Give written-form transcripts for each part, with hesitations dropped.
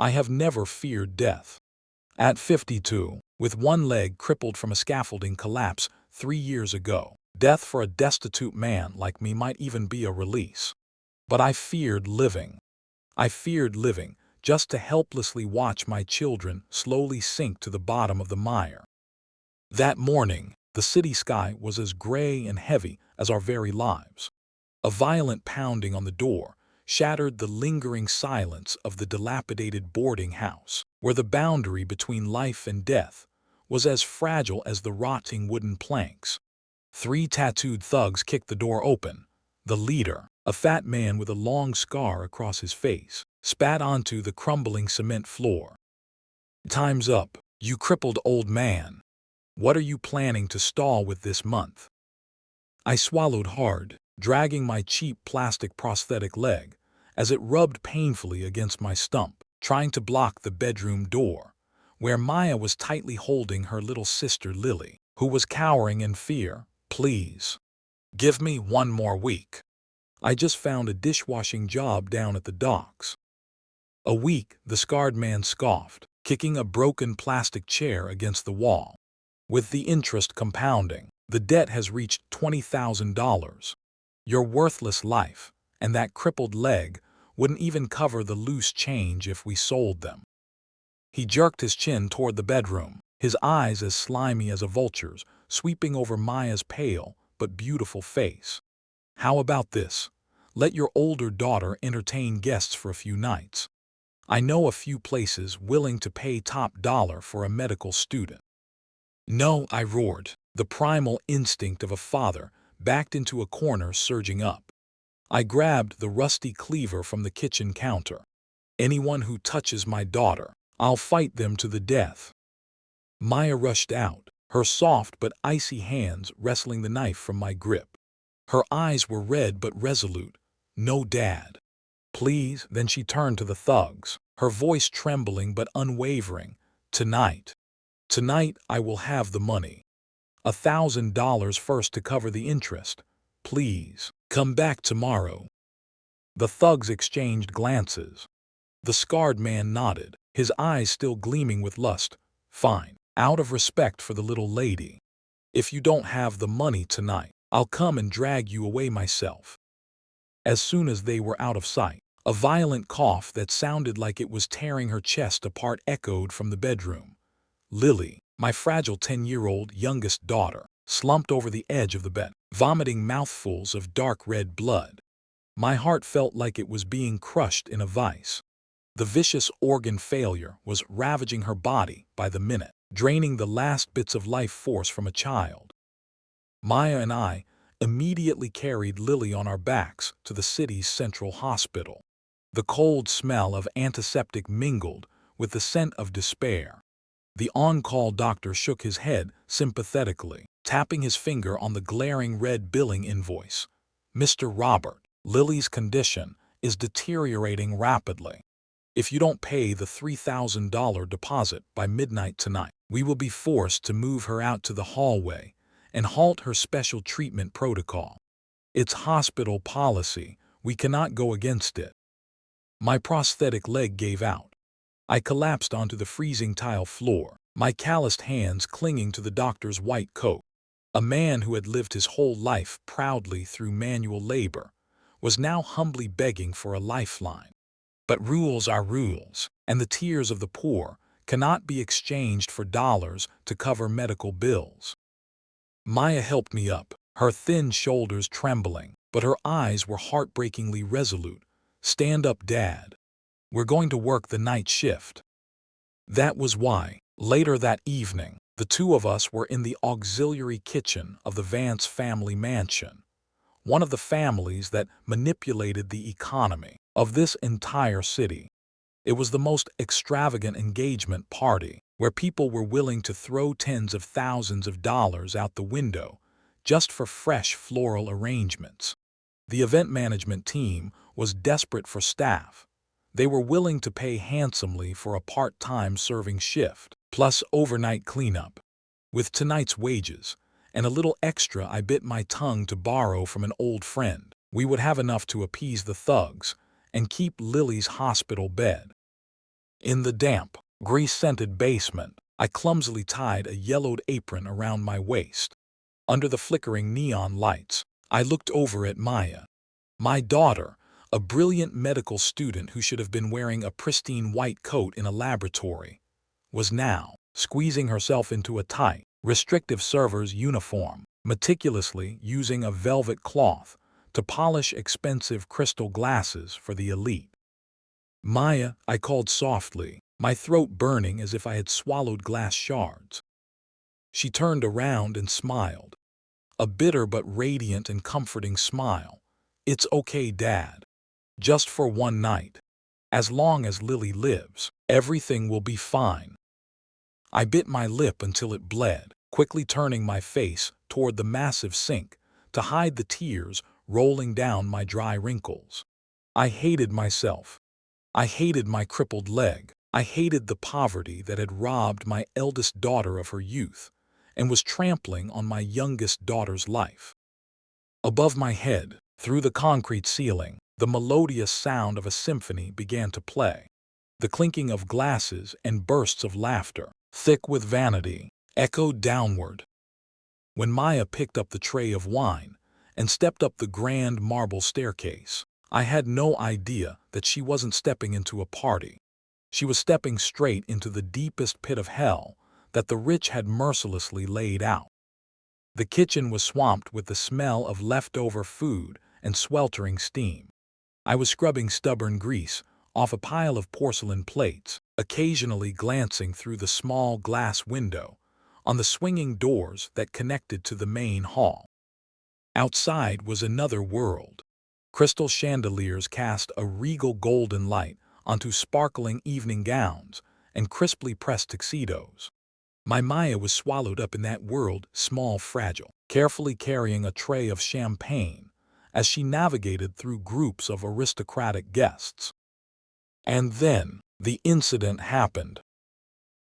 I have never feared death. At 52, with one leg crippled from a scaffolding collapse 3 years ago, death for a destitute man like me might even be a release. But I feared living. I feared living just to helplessly watch my children slowly sink to the bottom of the mire. That morning, the city sky was as gray and heavy as our very lives. A violent pounding on the door shattered the lingering silence of the dilapidated boarding house, where the boundary between life and death was as fragile as the rotting wooden planks. 3 tattooed thugs kicked the door open. The leader, a fat man with a long scar across his face, spat onto the crumbling cement floor. "Time's up, you crippled old man. What are you planning to stall with this month?" I swallowed hard, dragging my cheap plastic prosthetic leg as it rubbed painfully against my stump, trying to block the bedroom door, where Maya was tightly holding her little sister Lily, who was cowering in fear. "Please, give me one more week. I just found a dishwashing job down at the docks." "A week," the scarred man scoffed, kicking a broken plastic chair against the wall. "With the interest compounding, the debt has reached $20,000. Your worthless life and that crippled leg wouldn't even cover the loose change if we sold them." He jerked his chin toward the bedroom, his eyes as slimy as a vulture's, sweeping over Maya's pale but beautiful face. "How about this? Let your older daughter entertain guests for a few nights. I know a few places willing to pay top dollar for a medical student." "No," I roared, the primal instinct of a father backed into a corner surging up. I grabbed the rusty cleaver from the kitchen counter. "Anyone who touches my daughter, I'll fight them to the death." Maya rushed out, her soft but icy hands wresting the knife from my grip. Her eyes were red but resolute. "No, Dad. Please." Then she turned to the thugs, her voice trembling but unwavering. "Tonight. Tonight I will have the money. $1,000 first to cover the interest. Please, come back tomorrow." The thugs exchanged glances. The scarred man nodded, his eyes still gleaming with lust. "Fine, out of respect for the little lady. If you don't have the money tonight, I'll come and drag you away myself." As soon as they were out of sight, a violent cough that sounded like it was tearing her chest apart echoed from the bedroom. Lily, my fragile 10-year-old youngest daughter, slumped over the edge of the bed, vomiting mouthfuls of dark red blood. My heart felt like it was being crushed in a vice. The vicious organ failure was ravaging her body by the minute, draining the last bits of life force from a child. Maya and I immediately carried Lily on our backs to the city's central hospital. The cold smell of antiseptic mingled with the scent of despair. The on-call doctor shook his head sympathetically, tapping his finger on the glaring red billing invoice. "Mr. Robert, Lily's condition is deteriorating rapidly. If you don't pay the $3,000 deposit by midnight tonight, we will be forced to move her out to the hallway and halt her special treatment protocol. It's hospital policy. We cannot go against it." My prosthetic leg gave out. I collapsed onto the freezing tile floor, my calloused hands clinging to the doctor's white coat. A man who had lived his whole life proudly through manual labor was now humbly begging for a lifeline. But rules are rules, and the tears of the poor cannot be exchanged for dollars to cover medical bills. Maya helped me up, her thin shoulders trembling, but her eyes were heartbreakingly resolute. "Stand up, Dad. We're going to work the night shift." That was why, later that evening, the two of us were in the auxiliary kitchen of the Vance family mansion, one of the families that manipulated the economy of this entire city. It was the most extravagant engagement party, where people were willing to throw tens of thousands of dollars out the window just for fresh floral arrangements. The event management team was desperate for staff. They were willing to pay handsomely for a part-time serving shift, plus overnight cleanup. With tonight's wages, and a little extra I bit my tongue to borrow from an old friend, we would have enough to appease the thugs and keep Lily's hospital bed. In the damp, grease-scented basement, I clumsily tied a yellowed apron around my waist. Under the flickering neon lights, I looked over at Maya. My daughter, a brilliant medical student who should have been wearing a pristine white coat in a laboratory, was now squeezing herself into a tight, restrictive server's uniform, meticulously using a velvet cloth to polish expensive crystal glasses for the elite. "Maya," I called softly, my throat burning as if I had swallowed glass shards. She turned around and smiled. A bitter but radiant and comforting smile. "It's okay, Dad. Just for one night. As long as Lily lives, everything will be fine." I bit my lip until it bled, quickly turning my face toward the massive sink to hide the tears rolling down my dry wrinkles. I hated myself. I hated my crippled leg. I hated the poverty that had robbed my eldest daughter of her youth and was trampling on my youngest daughter's life. Above my head, through the concrete ceiling, the melodious sound of a symphony began to play. The clinking of glasses and bursts of laughter, thick with vanity, echoed downward. When Maya picked up the tray of wine and stepped up the grand marble staircase, I had no idea that she wasn't stepping into a party. She was stepping straight into the deepest pit of hell that the rich had mercilessly laid out. The kitchen was swamped with the smell of leftover food and sweltering steam. I was scrubbing stubborn grease off a pile of porcelain plates, occasionally glancing through the small glass window on the swinging doors that connected to the main hall. Outside was another world. Crystal chandeliers cast a regal golden light onto sparkling evening gowns and crisply pressed tuxedos. My Maya was swallowed up in that world, small, fragile, carefully carrying a tray of champagne as she navigated through groups of aristocratic guests. And then the incident happened.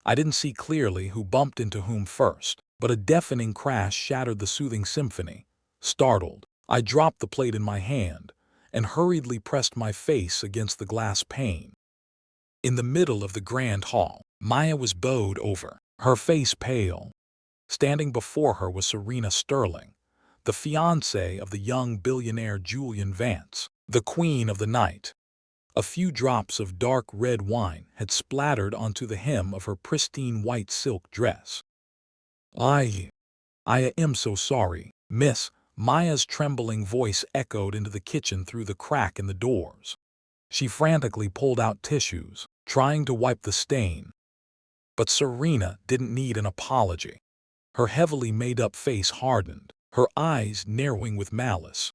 I didn't see clearly who bumped into whom first, but a deafening crash shattered the soothing symphony. Startled, I dropped the plate in my hand and hurriedly pressed my face against the glass pane. In the middle of the grand hall, Maya was bowed over, her face pale. Standing before her was Serena Sterling, the fiancée of the young billionaire Julian Vance, the queen of the night. A few drops of dark red wine had splattered onto the hem of her pristine white silk dress. I am so sorry, miss." Maya's trembling voice echoed into the kitchen through the crack in the doors. She frantically pulled out tissues, trying to wipe the stain. But Serena didn't need an apology. Her heavily made-up face hardened, her eyes narrowing with malice.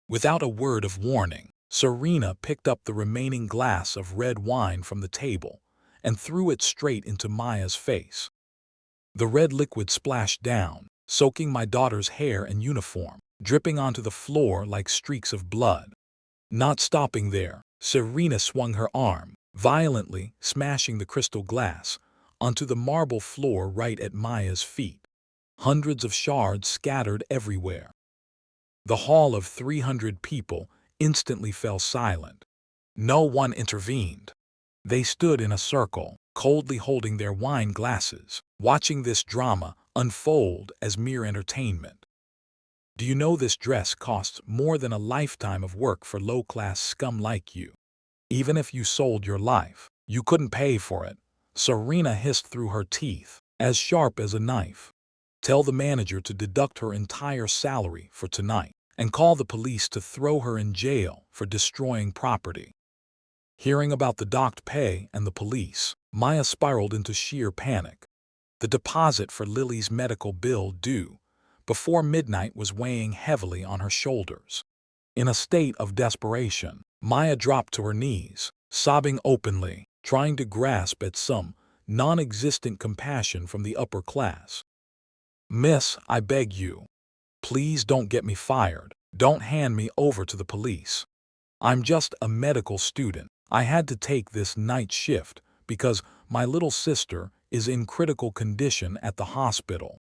Without a word of warning, Serena picked up the remaining glass of red wine from the table and threw it straight into Maya's face. The red liquid splashed down, soaking my daughter's hair and uniform, dripping onto the floor like streaks of blood. Not stopping there, Serena swung her arm, violently smashing the crystal glass onto the marble floor right at Maya's feet. Hundreds of shards scattered everywhere. The hall of 300 people instantly fell silent. No one intervened. They stood in a circle, coldly holding their wine glasses, watching this drama unfold as mere entertainment. "Do you know this dress costs more than a lifetime of work for low-class scum like you? Even if you sold your life, you couldn't pay for it," Serena hissed through her teeth, as sharp as a knife. "Tell the manager to deduct her entire salary for tonight, and call the police to throw her in jail for destroying property." Hearing about the docked pay and the police, Maya spiraled into sheer panic. The deposit for Lily's medical bill due before midnight was weighing heavily on her shoulders. In a state of desperation, Maya dropped to her knees, sobbing openly, trying to grasp at some non-existent compassion from the upper class. "Miss, I beg you. Please don't get me fired. Don't hand me over to the police. I'm just a medical student. I had to take this night shift because my little sister is in critical condition at the hospital.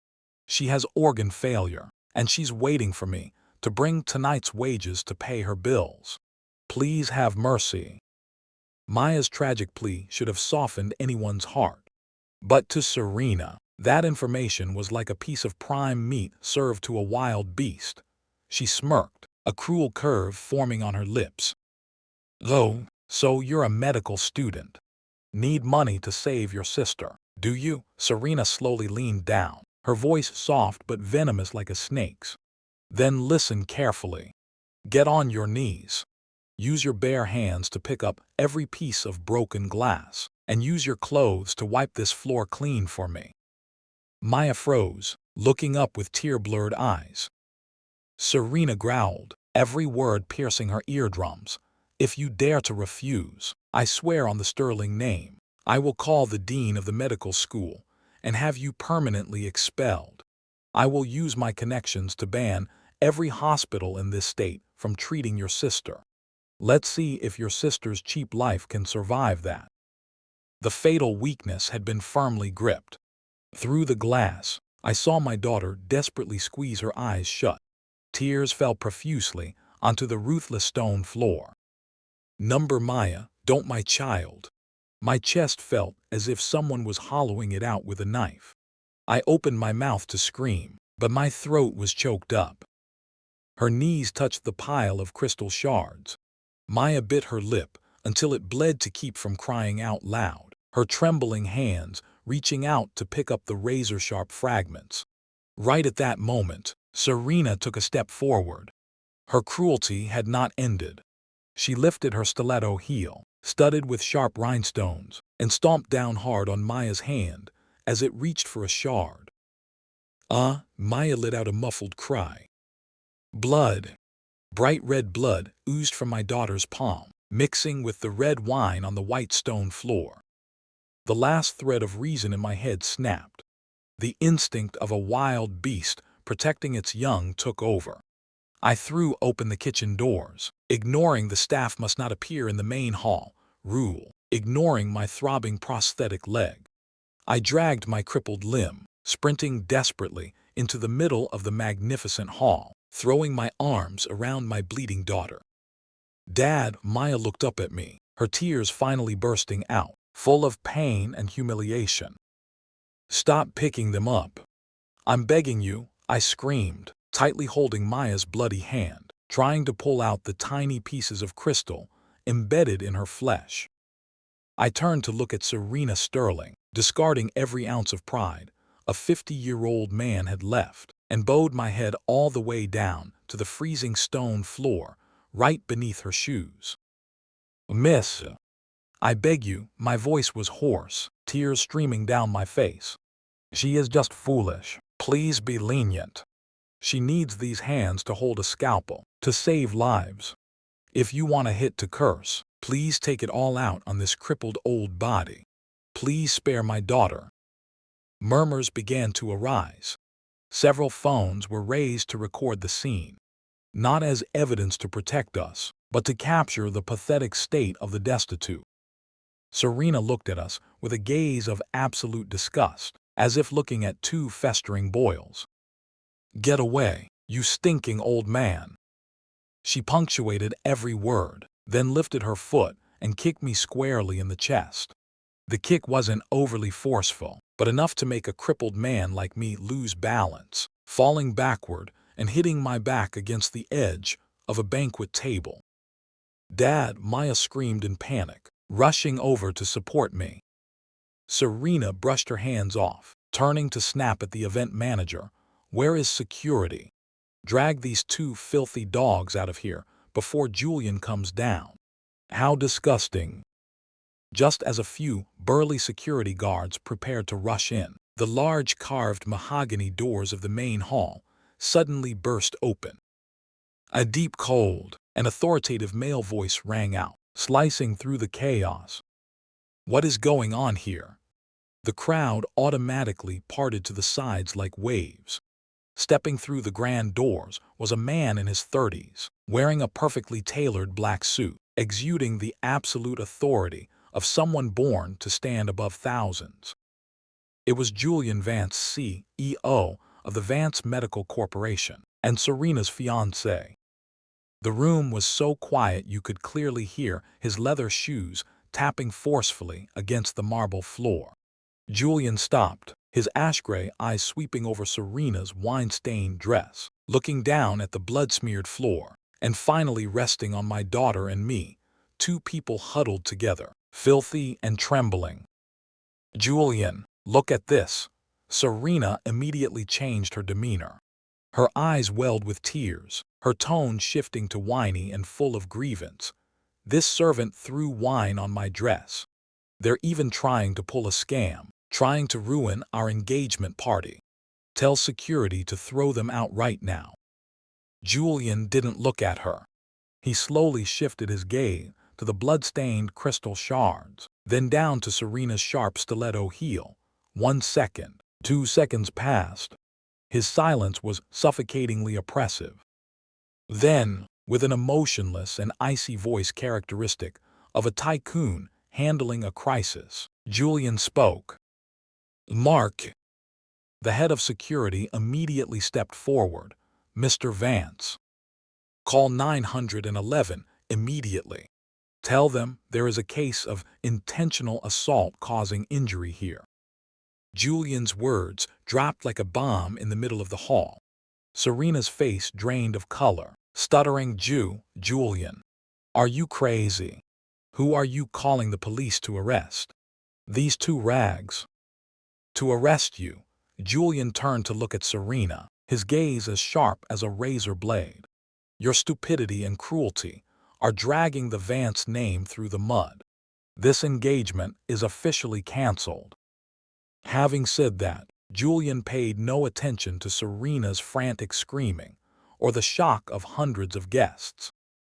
She has organ failure, and she's waiting for me to bring tonight's wages to pay her bills. Please have mercy." Maya's tragic plea should have softened anyone's heart. But to Serena, that information was like a piece of prime meat served to a wild beast. She smirked, a cruel curve forming on her lips. "Oh, so you're a medical student. Need money to save your sister, do you?" Serena slowly leaned down, her voice soft but venomous like a snake's. "Then listen carefully. Get on your knees. Use your bare hands to pick up every piece of broken glass, and use your clothes to wipe this floor clean for me." Maya froze, looking up with tear-blurred eyes. Serena growled, every word piercing her eardrums. "If you dare to refuse, I swear on the sterling name, I will call the dean of the medical school and have you permanently expelled. I will use my connections to ban every hospital in this state from treating your sister. Let's see if your sister's cheap life can survive that." The fatal weakness had been firmly gripped. Through the glass, I saw my daughter desperately squeeze her eyes shut. Tears fell profusely onto the ruthless stone floor. "Number Maya, don't my child." My chest felt as if someone was hollowing it out with a knife. I opened my mouth to scream, but my throat was choked up. Her knees touched the pile of crystal shards. Maya bit her lip until it bled to keep from crying out loud, her trembling hands reaching out to pick up the razor-sharp fragments. Right at that moment, Serena took a step forward. Her cruelty had not ended. She lifted her stiletto heel, studded with sharp rhinestones, and stomped down hard on Maya's hand as it reached for a shard. Maya let out a muffled cry. Blood. Bright red blood oozed from my daughter's palm, mixing with the red wine on the white stone floor. The last thread of reason in my head snapped. The instinct of a wild beast protecting its young took over. I threw open the kitchen doors, ignoring the staff must not appear in the main hall rule, ignoring my throbbing prosthetic leg. I dragged my crippled limb, sprinting desperately into the middle of the magnificent hall, throwing my arms around my bleeding daughter. "Dad," Maya looked up at me, her tears finally bursting out, full of pain and humiliation. "Stop picking them up. I'm begging you," I screamed, tightly holding Maya's bloody hand, trying to pull out the tiny pieces of crystal embedded in her flesh. I turned to look at Serena Sterling, discarding every ounce of pride a 50-year-old man had left, and bowed my head all the way down to the freezing stone floor right beneath her shoes. "Miss, I beg you," my voice was hoarse, tears streaming down my face. "She is just foolish. Please be lenient. She needs these hands to hold a scalpel, to save lives. If you want a hit to curse, please take it all out on this crippled old body. Please spare my daughter." Murmurs began to arise. Several phones were raised to record the scene, not as evidence to protect us, but to capture the pathetic state of the destitute. Serena looked at us with a gaze of absolute disgust, as if looking at two festering boils. "Get away, you stinking old man." She punctuated every word, then lifted her foot and kicked me squarely in the chest. The kick wasn't overly forceful, but enough to make a crippled man like me lose balance, falling backward and hitting my back against the edge of a banquet table. "Dad," Maya screamed in panic, rushing over to support me. Serena brushed her hands off, turning to snap at the event manager. "Where is security? Drag these two filthy dogs out of here before Julian comes down." How disgusting. Just as a few burly security guards prepared to rush in, the large carved mahogany doors of the main hall suddenly burst open. A deep, cold, and authoritative male voice rang out, slicing through the chaos. "What is going on here?" The crowd automatically parted to the sides like waves. Stepping through the grand doors was a man in his 30s, wearing a perfectly tailored black suit, exuding the absolute authority of someone born to stand above thousands. It was Julian Vance, CEO of the Vance Medical Corporation, and Serena's fiancé. The room was so quiet you could clearly hear his leather shoes tapping forcefully against the marble floor. Julian stopped, his ash-gray eyes sweeping over Serena's wine-stained dress, looking down at the blood-smeared floor, and finally resting on my daughter and me, two people huddled together, filthy and trembling. "Julian, look at this." Serena immediately changed her demeanor. Her eyes welled with tears, her tone shifting to whiny and full of grievance. "This servant threw wine on my dress. They're even trying to pull a scam, trying to ruin our engagement party. Tell security to throw them out right now." Julian didn't look at her. He slowly shifted his gaze to the blood-stained crystal shards, then down to Serena's sharp stiletto heel. 1 second, 2 seconds passed. His silence was suffocatingly oppressive. Then, with an emotionless and icy voice characteristic of a tycoon handling a crisis, Julian spoke. "Mark." The head of security immediately stepped forward. "Mr. Vance. Call 911 immediately. Tell them there is a case of intentional assault causing injury here." Julian's words dropped like a bomb in the middle of the hall. Serena's face drained of color, stuttering, "Julian, are you crazy? Who are you calling the police to arrest? These two rags?" "To arrest you." Julian turned to look at Serena, his gaze as sharp as a razor blade. "Your stupidity and cruelty are dragging the Vance name through the mud. This engagement is officially canceled." Having said that, Julian paid no attention to Serena's frantic screaming or the shock of hundreds of guests.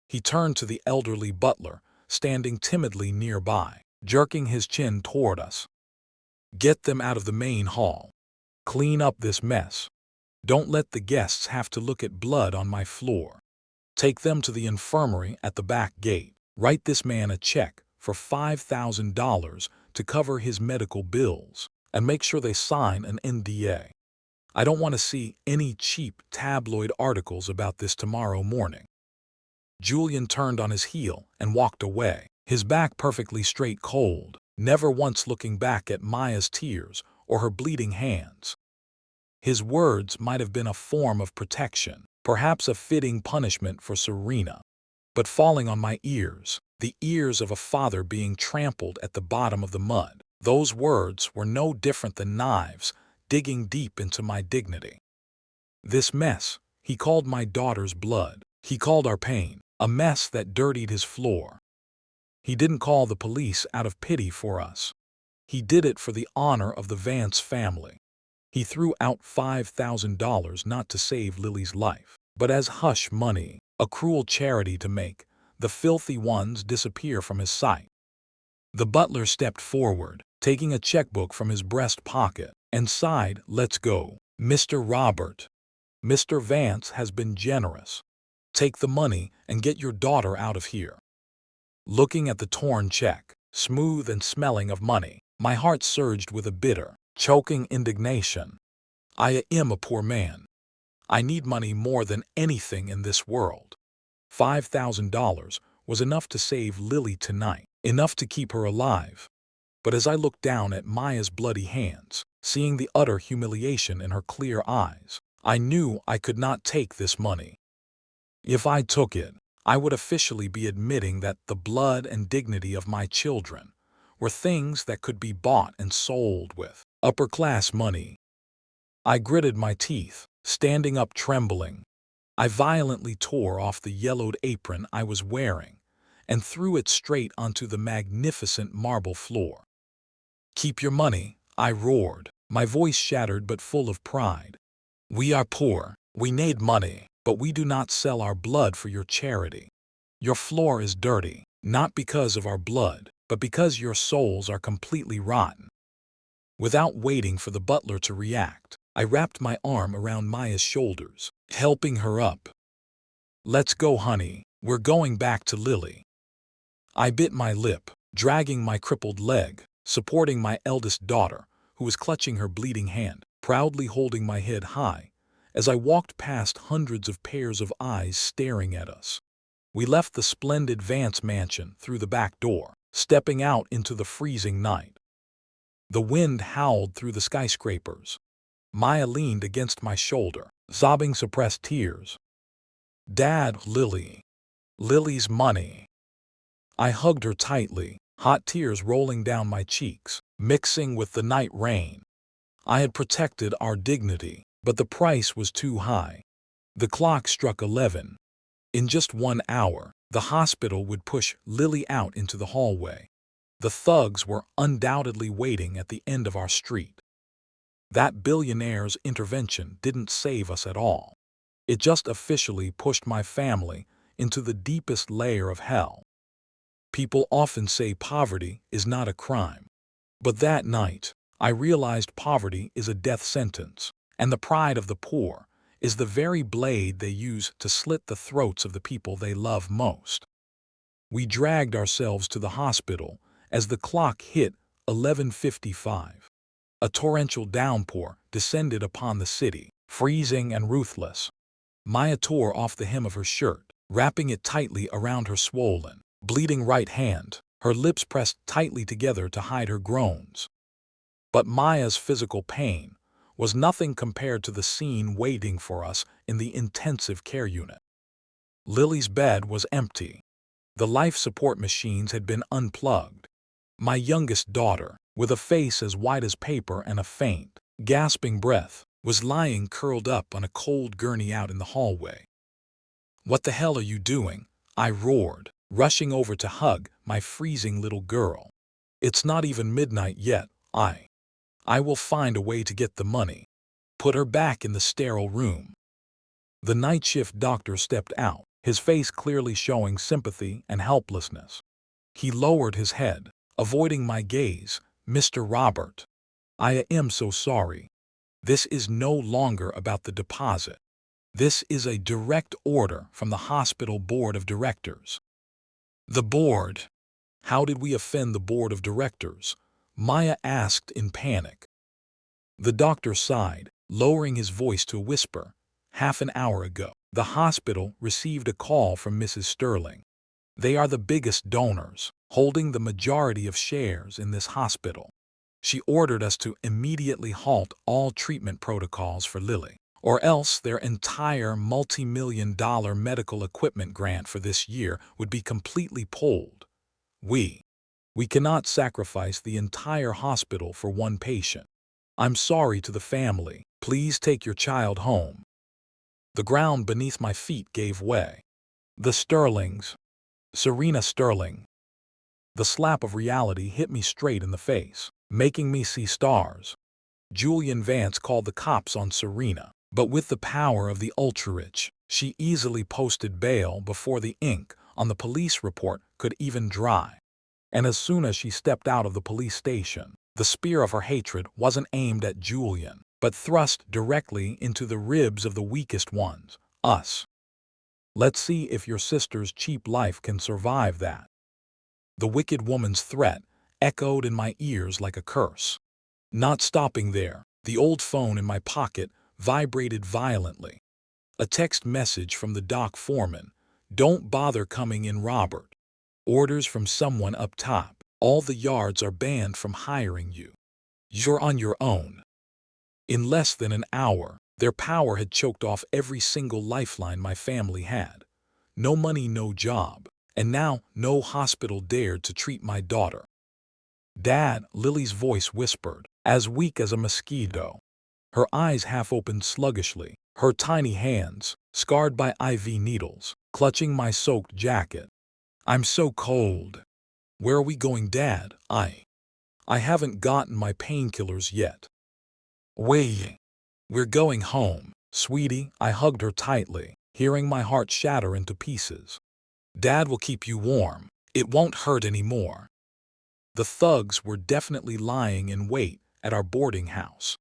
He turned to the elderly butler, standing timidly nearby, jerking his chin toward us. "Get them out of the main hall. Clean up this mess. Don't let the guests have to look at blood on my floor. Take them to the infirmary at the back gate. Write this man a check for $5,000 to cover his medical bills, and make sure they sign an NDA. I don't want to see any cheap tabloid articles about this tomorrow morning." Julian turned on his heel and walked away, his back perfectly straight, cold, never once looking back at Maya's tears or her bleeding hands. His words might have been a form of protection, perhaps a fitting punishment for Serena, but falling on my ears, the ears of a father being trampled at the bottom of the mud, those words were no different than knives digging deep into my dignity. This mess, he called my daughter's blood. He called our pain a mess that dirtied his floor. He didn't call the police out of pity for us. He did it for the honor of the Vance family. He threw out $5,000 not to save Lily's life, but as hush money, a cruel charity to make the filthy ones disappear from his sight. The butler stepped forward, taking a checkbook from his breast pocket, and sighed, "Let's go, Mr. Robert. Mr. Vance has been generous. Take the money and get your daughter out of here." Looking at the torn check, smooth and smelling of money, my heart surged with a bitter, choking indignation. I am a poor man. I need money more than anything in this world. $5,000 was enough to save Lily tonight, enough to keep her alive. But as I looked down at Maya's bloody hands, seeing the utter humiliation in her clear eyes, I knew I could not take this money. If I took it, I would officially be admitting that the blood and dignity of my children were things that could be bought and sold with upper-class money. I gritted my teeth, standing up trembling. I violently tore off the yellowed apron I was wearing and threw it straight onto the magnificent marble floor. "Keep your money," I roared, my voice shattered but full of pride. "We are poor, we need money, but we do not sell our blood for your charity. Your floor is dirty, not because of our blood, but because your souls are completely rotten." Without waiting for the butler to react, I wrapped my arm around Maya's shoulders, helping her up. "Let's go, honey, we're going back to Lily." I bit my lip, dragging my crippled leg, supporting my eldest daughter, who was clutching her bleeding hand, proudly holding my head high, as I walked past hundreds of pairs of eyes staring at us. We left the splendid Vance mansion through the back door, stepping out into the freezing night. The wind howled through the skyscrapers. Maya leaned against my shoulder, sobbing suppressed tears. "Dad, Lily. Lily's money." I hugged her tightly, hot tears rolling down my cheeks, mixing with the night rain. I had protected our dignity, but the price was too high. The clock struck 11. In just 1 hour, the hospital would push Lily out into the hallway. The thugs were undoubtedly waiting at the end of our street. That billionaire's intervention didn't save us at all. It just officially pushed my family into the deepest layer of hell. People often say poverty is not a crime. But that night, I realized poverty is a death sentence, and the pride of the poor is the very blade they use to slit the throats of the people they love most. We dragged ourselves to the hospital as the clock hit 11:55. A torrential downpour descended upon the city, freezing and ruthless. Maya tore off the hem of her shirt, wrapping it tightly around her swollen, bleeding right hand, her lips pressed tightly together to hide her groans. But Maya's physical pain was nothing compared to the scene waiting for us in the intensive care unit. Lily's bed was empty. The life support machines had been unplugged. My youngest daughter, with a face as white as paper and a faint, gasping breath, was lying curled up on a cold gurney out in the hallway. "What the hell are you doing?" I roared, rushing over to hug my freezing little girl. "It's not even midnight yet. I will find a way to get the money. Put her back in the sterile room." The night shift doctor stepped out, his face clearly showing sympathy and helplessness. He lowered his head, avoiding my gaze. "Mr. Robert, I am so sorry. This is no longer about the deposit. This is a direct order from the hospital board of directors." "The board? How did we offend the board of directors?" Maya asked in panic. The doctor sighed, lowering his voice to a whisper. "Half an hour ago, the hospital received a call from Mrs. Sterling. They are the biggest donors, holding the majority of shares in this hospital. She ordered us to immediately halt all treatment protocols for Lily, or else their entire multi-million-dollar medical equipment grant for this year would be completely pulled. We cannot sacrifice the entire hospital for one patient. I'm sorry to the family. Please take your child home." The ground beneath my feet gave way. The Sterlings. Serena Sterling. The slap of reality hit me straight in the face, making me see stars. Julian Vance called the cops on Serena, but with the power of the ultra-rich, she easily posted bail before the ink on the police report could even dry. And as soon as she stepped out of the police station, the spear of her hatred wasn't aimed at Julian, but thrust directly into the ribs of the weakest ones, us. "Let's see if your sister's cheap life can survive that." The wicked woman's threat echoed in my ears like a curse. Not stopping there, the old phone in my pocket vibrated violently. A text message from the dock foreman. "Don't bother coming in, Robert. Orders from someone up top. All the yards are banned from hiring you. You're on your own." In less than an hour, their power had choked off every single lifeline my family had. No money, no job, and now no hospital dared to treat my daughter. "Dad," Lily's voice whispered, as weak as a mosquito. Her eyes half opened sluggishly, her tiny hands, scarred by IV needles, clutching my soaked jacket. "I'm so cold." "Where are we going, Dad?" I haven't gotten my painkillers yet." "We're going home, sweetie." I hugged her tightly, hearing my heart shatter into pieces. "Dad will keep you warm. It won't hurt anymore." The thugs were definitely lying in wait at our boarding house.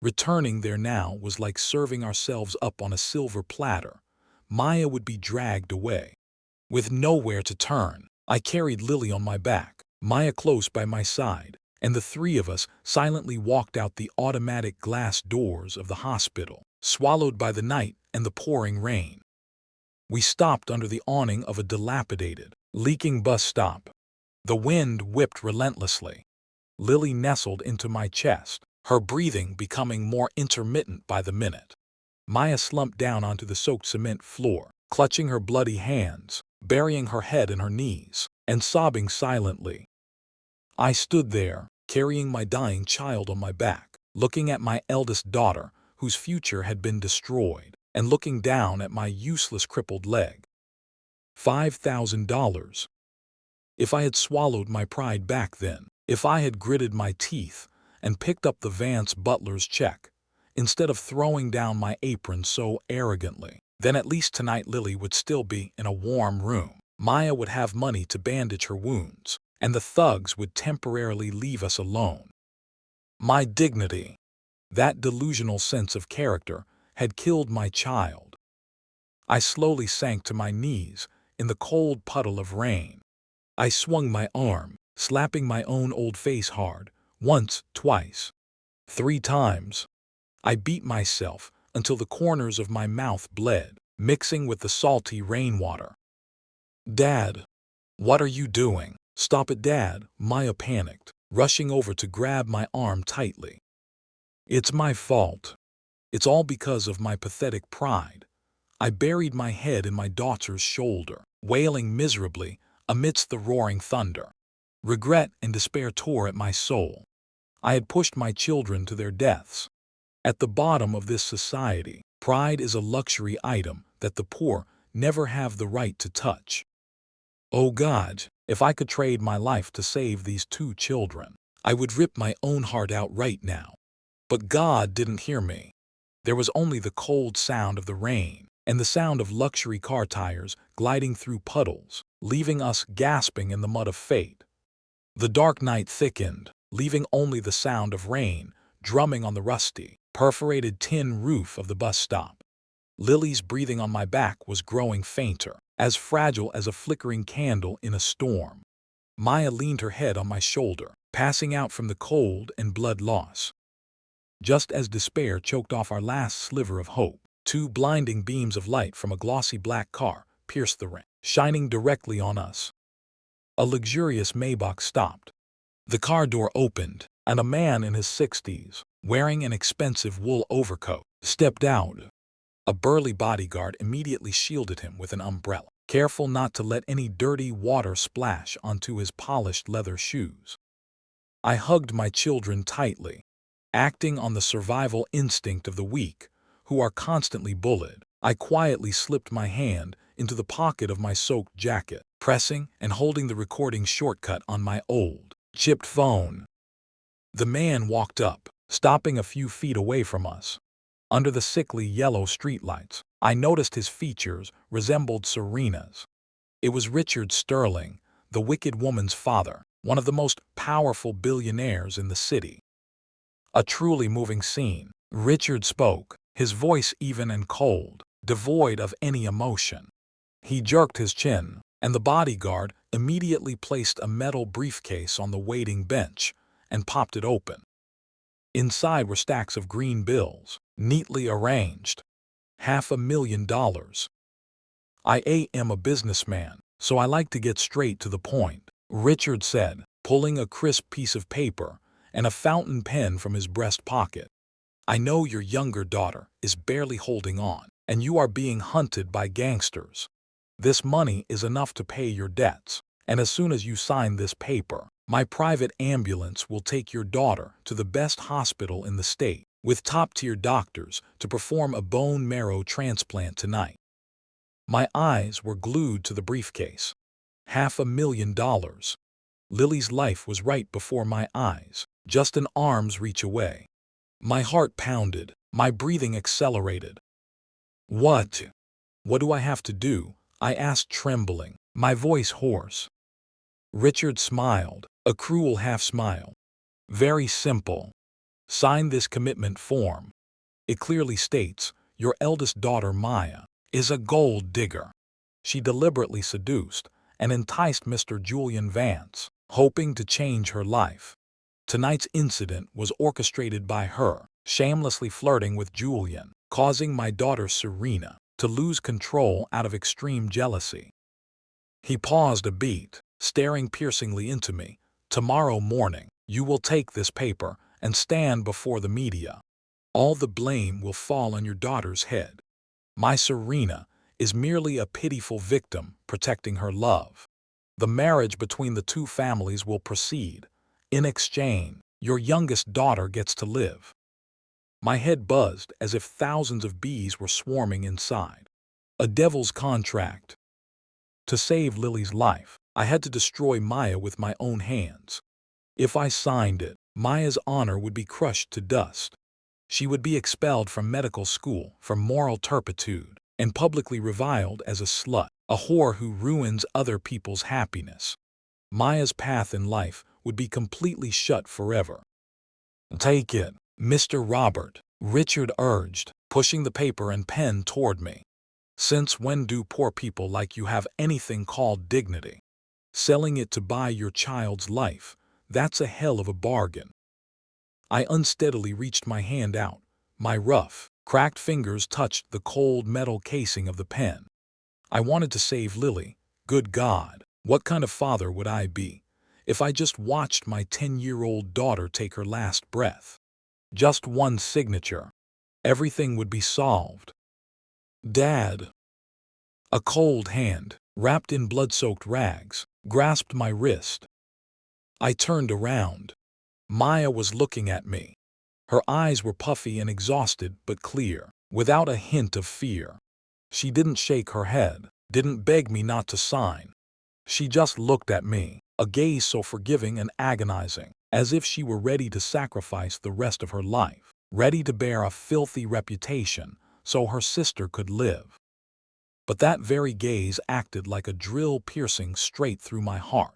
Returning there now was like serving ourselves up on a silver platter. Maya would be dragged away. With nowhere to turn, I carried Lily on my back, Maya close by my side, and the three of us silently walked out the automatic glass doors of the hospital, swallowed by the night and the pouring rain. We stopped under the awning of a dilapidated, leaking bus stop. The wind whipped relentlessly. Lily nestled into my chest, her breathing becoming more intermittent by the minute. Maya slumped down onto the soaked cement floor, clutching her bloody hands, burying her head in her knees, and sobbing silently. I stood there, carrying my dying child on my back, looking at my eldest daughter, whose future had been destroyed, and looking down at my useless crippled leg. $5,000. If I had swallowed my pride back then, if I had gritted my teeth and picked up the Vance butler's check, instead of throwing down my apron so arrogantly, then at least tonight Lily would still be in a warm room. Maya would have money to bandage her wounds, and the thugs would temporarily leave us alone. My dignity, that delusional sense of character, had killed my child. I slowly sank to my knees in the cold puddle of rain. I swung my arm, slapping my own old face hard, once, twice, 3 times. I beat myself until the corners of my mouth bled, mixing with the salty rainwater. "Dad, what are you doing? Stop it, Dad," Maya panicked, rushing over to grab my arm tightly. "It's my fault. It's all because of my pathetic pride." I buried my head in my daughter's shoulder, wailing miserably amidst the roaring thunder. Regret and despair tore at my soul. I had pushed my children to their deaths. At the bottom of this society, pride is a luxury item that the poor never have the right to touch. Oh God, if I could trade my life to save these 2 children, I would rip my own heart out right now. But God didn't hear me. There was only the cold sound of the rain and the sound of luxury car tires gliding through puddles, leaving us gasping in the mud of fate. The dark night thickened, leaving only the sound of rain drumming on the rusty, perforated tin roof of the bus stop. Lily's breathing on my back was growing fainter, as fragile as a flickering candle in a storm. Maya leaned her head on my shoulder, passing out from the cold and blood loss. Just as despair choked off our last sliver of hope, 2 blinding beams of light from a glossy black car pierced the rain, shining directly on us. A luxurious Maybach stopped. The car door opened, and a man in his 60s, wearing an expensive wool overcoat, stepped out. A burly bodyguard immediately shielded him with an umbrella, careful not to let any dirty water splash onto his polished leather shoes. I hugged my children tightly, acting on the survival instinct of the weak, who are constantly bullied. I quietly slipped my hand into the pocket of my soaked jacket, pressing and holding the recording shortcut on my old, chipped phone. The man walked up, stopping a few feet away from us. Under the sickly yellow streetlights, I noticed his features resembled Serena's. It was Richard Sterling, the wicked woman's father, one of the most powerful billionaires in the city. A truly moving scene. Richard spoke, his voice even and cold, devoid of any emotion. He jerked his chin, and the bodyguard immediately placed a metal briefcase on the waiting bench and popped it open. Inside were stacks of green bills, neatly arranged. $500,000. "I am a businessman, so I like to get straight to the point," Richard said, pulling a crisp piece of paper and a fountain pen from his breast pocket. "I know your younger daughter is barely holding on, and you are being hunted by gangsters. This money is enough to pay your debts, and as soon as you sign this paper, my private ambulance will take your daughter to the best hospital in the state, with top-tier doctors to perform a bone marrow transplant tonight." My eyes were glued to the briefcase. $500,000. Lily's life was right before my eyes, just an arm's reach away. My heart pounded, my breathing accelerated. What do I have to do?" I asked, trembling, my voice hoarse. Richard smiled, a cruel half-smile. "Very simple. Sign this commitment form. It clearly states your eldest daughter, Maya, is a gold digger. She deliberately seduced and enticed Mr. Julian Vance, hoping to change her life. Tonight's incident was orchestrated by her, shamelessly flirting with Julian, causing my daughter Serena to lose control out of extreme jealousy." He paused a beat, staring piercingly into me. "Tomorrow morning, you will take this paper and stand before the media. All the blame will fall on your daughter's head. My Serena is merely a pitiful victim protecting her love. The marriage between the two families will proceed. In exchange, your youngest daughter gets to live." My head buzzed as if thousands of bees were swarming inside. A devil's contract. To save Lily's life, I had to destroy Maya with my own hands. If I signed it, Maya's honor would be crushed to dust. She would be expelled from medical school for moral turpitude and publicly reviled as a slut, a whore who ruins other people's happiness. Maya's path in life would be completely shut forever. "Take it, Mr. Robert," Richard urged, pushing the paper and pen toward me. "Since when do poor people like you have anything called dignity? Selling it to buy your child's life, that's a hell of a bargain." I unsteadily reached my hand out. My rough, cracked fingers touched the cold metal casing of the pen. I wanted to save Lily. Good God, what kind of father would I be if I just watched my 10-year-old daughter take her last breath? Just one signature. Everything would be solved. "Dad." A cold hand, wrapped in blood-soaked rags, grasped my wrist. I turned around. Maya was looking at me. Her eyes were puffy and exhausted but clear, without a hint of fear. She didn't shake her head, didn't beg me not to sign. She just looked at me, a gaze so forgiving and agonizing, as if she were ready to sacrifice the rest of her life, ready to bear a filthy reputation so her sister could live. But that very gaze acted like a drill piercing straight through my heart.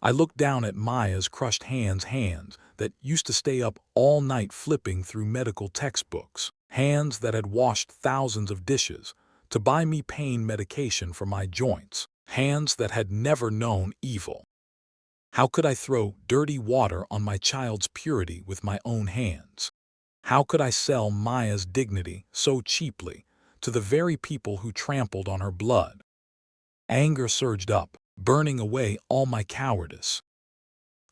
I looked down at Maya's crushed hands that used to stay up all night flipping through medical textbooks, hands that had washed thousands of dishes to buy me pain medication for my joints, hands that had never known evil. How could I throw dirty water on my child's purity with my own hands? How could I sell Maya's dignity so cheaply to the very people who trampled on her blood? Anger surged up, burning away all my cowardice.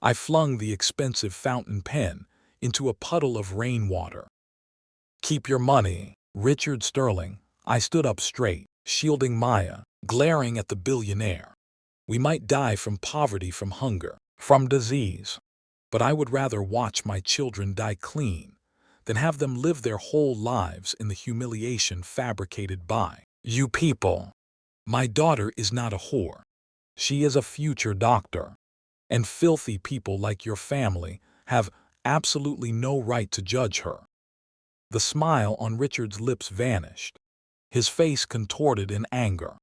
I flung the expensive fountain pen into a puddle of rainwater. "Keep your money, Richard Sterling." I stood up straight, shielding Maya, glaring at the billionaire. We might die from poverty, from hunger, from disease, but I would rather watch my children die clean than have them live their whole lives in the humiliation fabricated by you people. My daughter is not a whore. She is a future doctor. And filthy people like your family have absolutely no right to judge her. The smile on Richard's lips vanished. His face contorted in anger.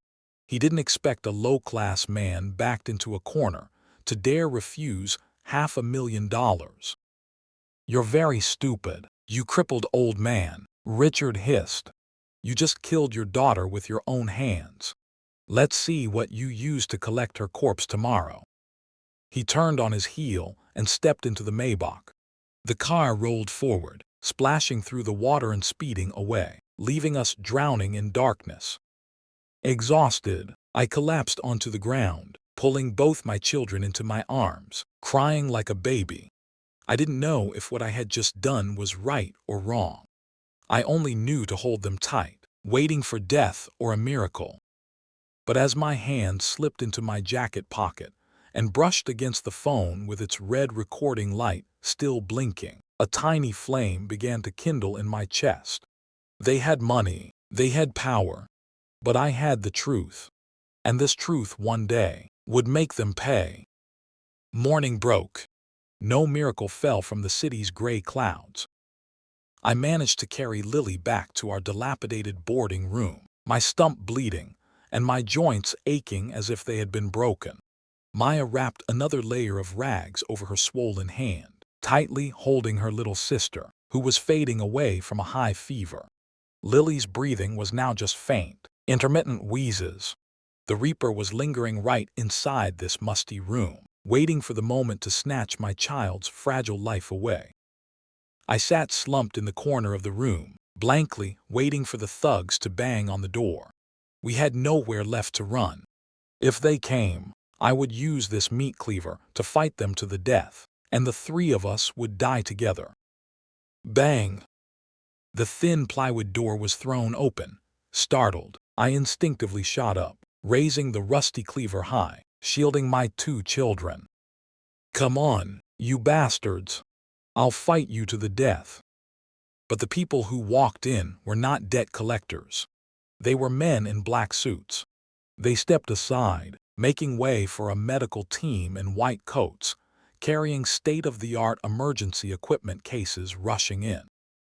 He didn't expect a low-class man backed into a corner to dare refuse $500,000. "You're very stupid, you crippled old man," Richard hissed. "You just killed your daughter with your own hands. Let's see what you use to collect her corpse tomorrow." He turned on his heel and stepped into the Maybach. The car rolled forward, splashing through the water and speeding away, leaving us drowning in darkness. Exhausted, I collapsed onto the ground, pulling both my children into my arms, crying like a baby. I didn't know if what I had just done was right or wrong. I only knew to hold them tight, waiting for death or a miracle. But as my hand slipped into my jacket pocket and brushed against the phone with its red recording light still blinking, a tiny flame began to kindle in my chest. They had money, they had power, but I had the truth. And this truth one day would make them pay. Morning broke. No miracle fell from the city's gray clouds. I managed to carry Lily back to our dilapidated boarding room, my stump bleeding and my joints aching as if they had been broken. Maya wrapped another layer of rags over her swollen hand, tightly holding her little sister, who was fading away from a high fever. Lily's breathing was now just faint, intermittent wheezes. The Reaper was lingering right inside this musty room, waiting for the moment to snatch my child's fragile life away. I sat slumped in the corner of the room, blankly waiting for the thugs to bang on the door. We had nowhere left to run. If they came, I would use this meat cleaver to fight them to the death, and the three of us would die together. Bang! The thin plywood door was thrown open. Startled, I instinctively shot up, raising the rusty cleaver high, shielding my 2 children. "Come on, you bastards! I'll fight you to the death." But the people who walked in were not debt collectors. They were men in black suits. They stepped aside, making way for a medical team in white coats, carrying state-of-the-art emergency equipment cases rushing in.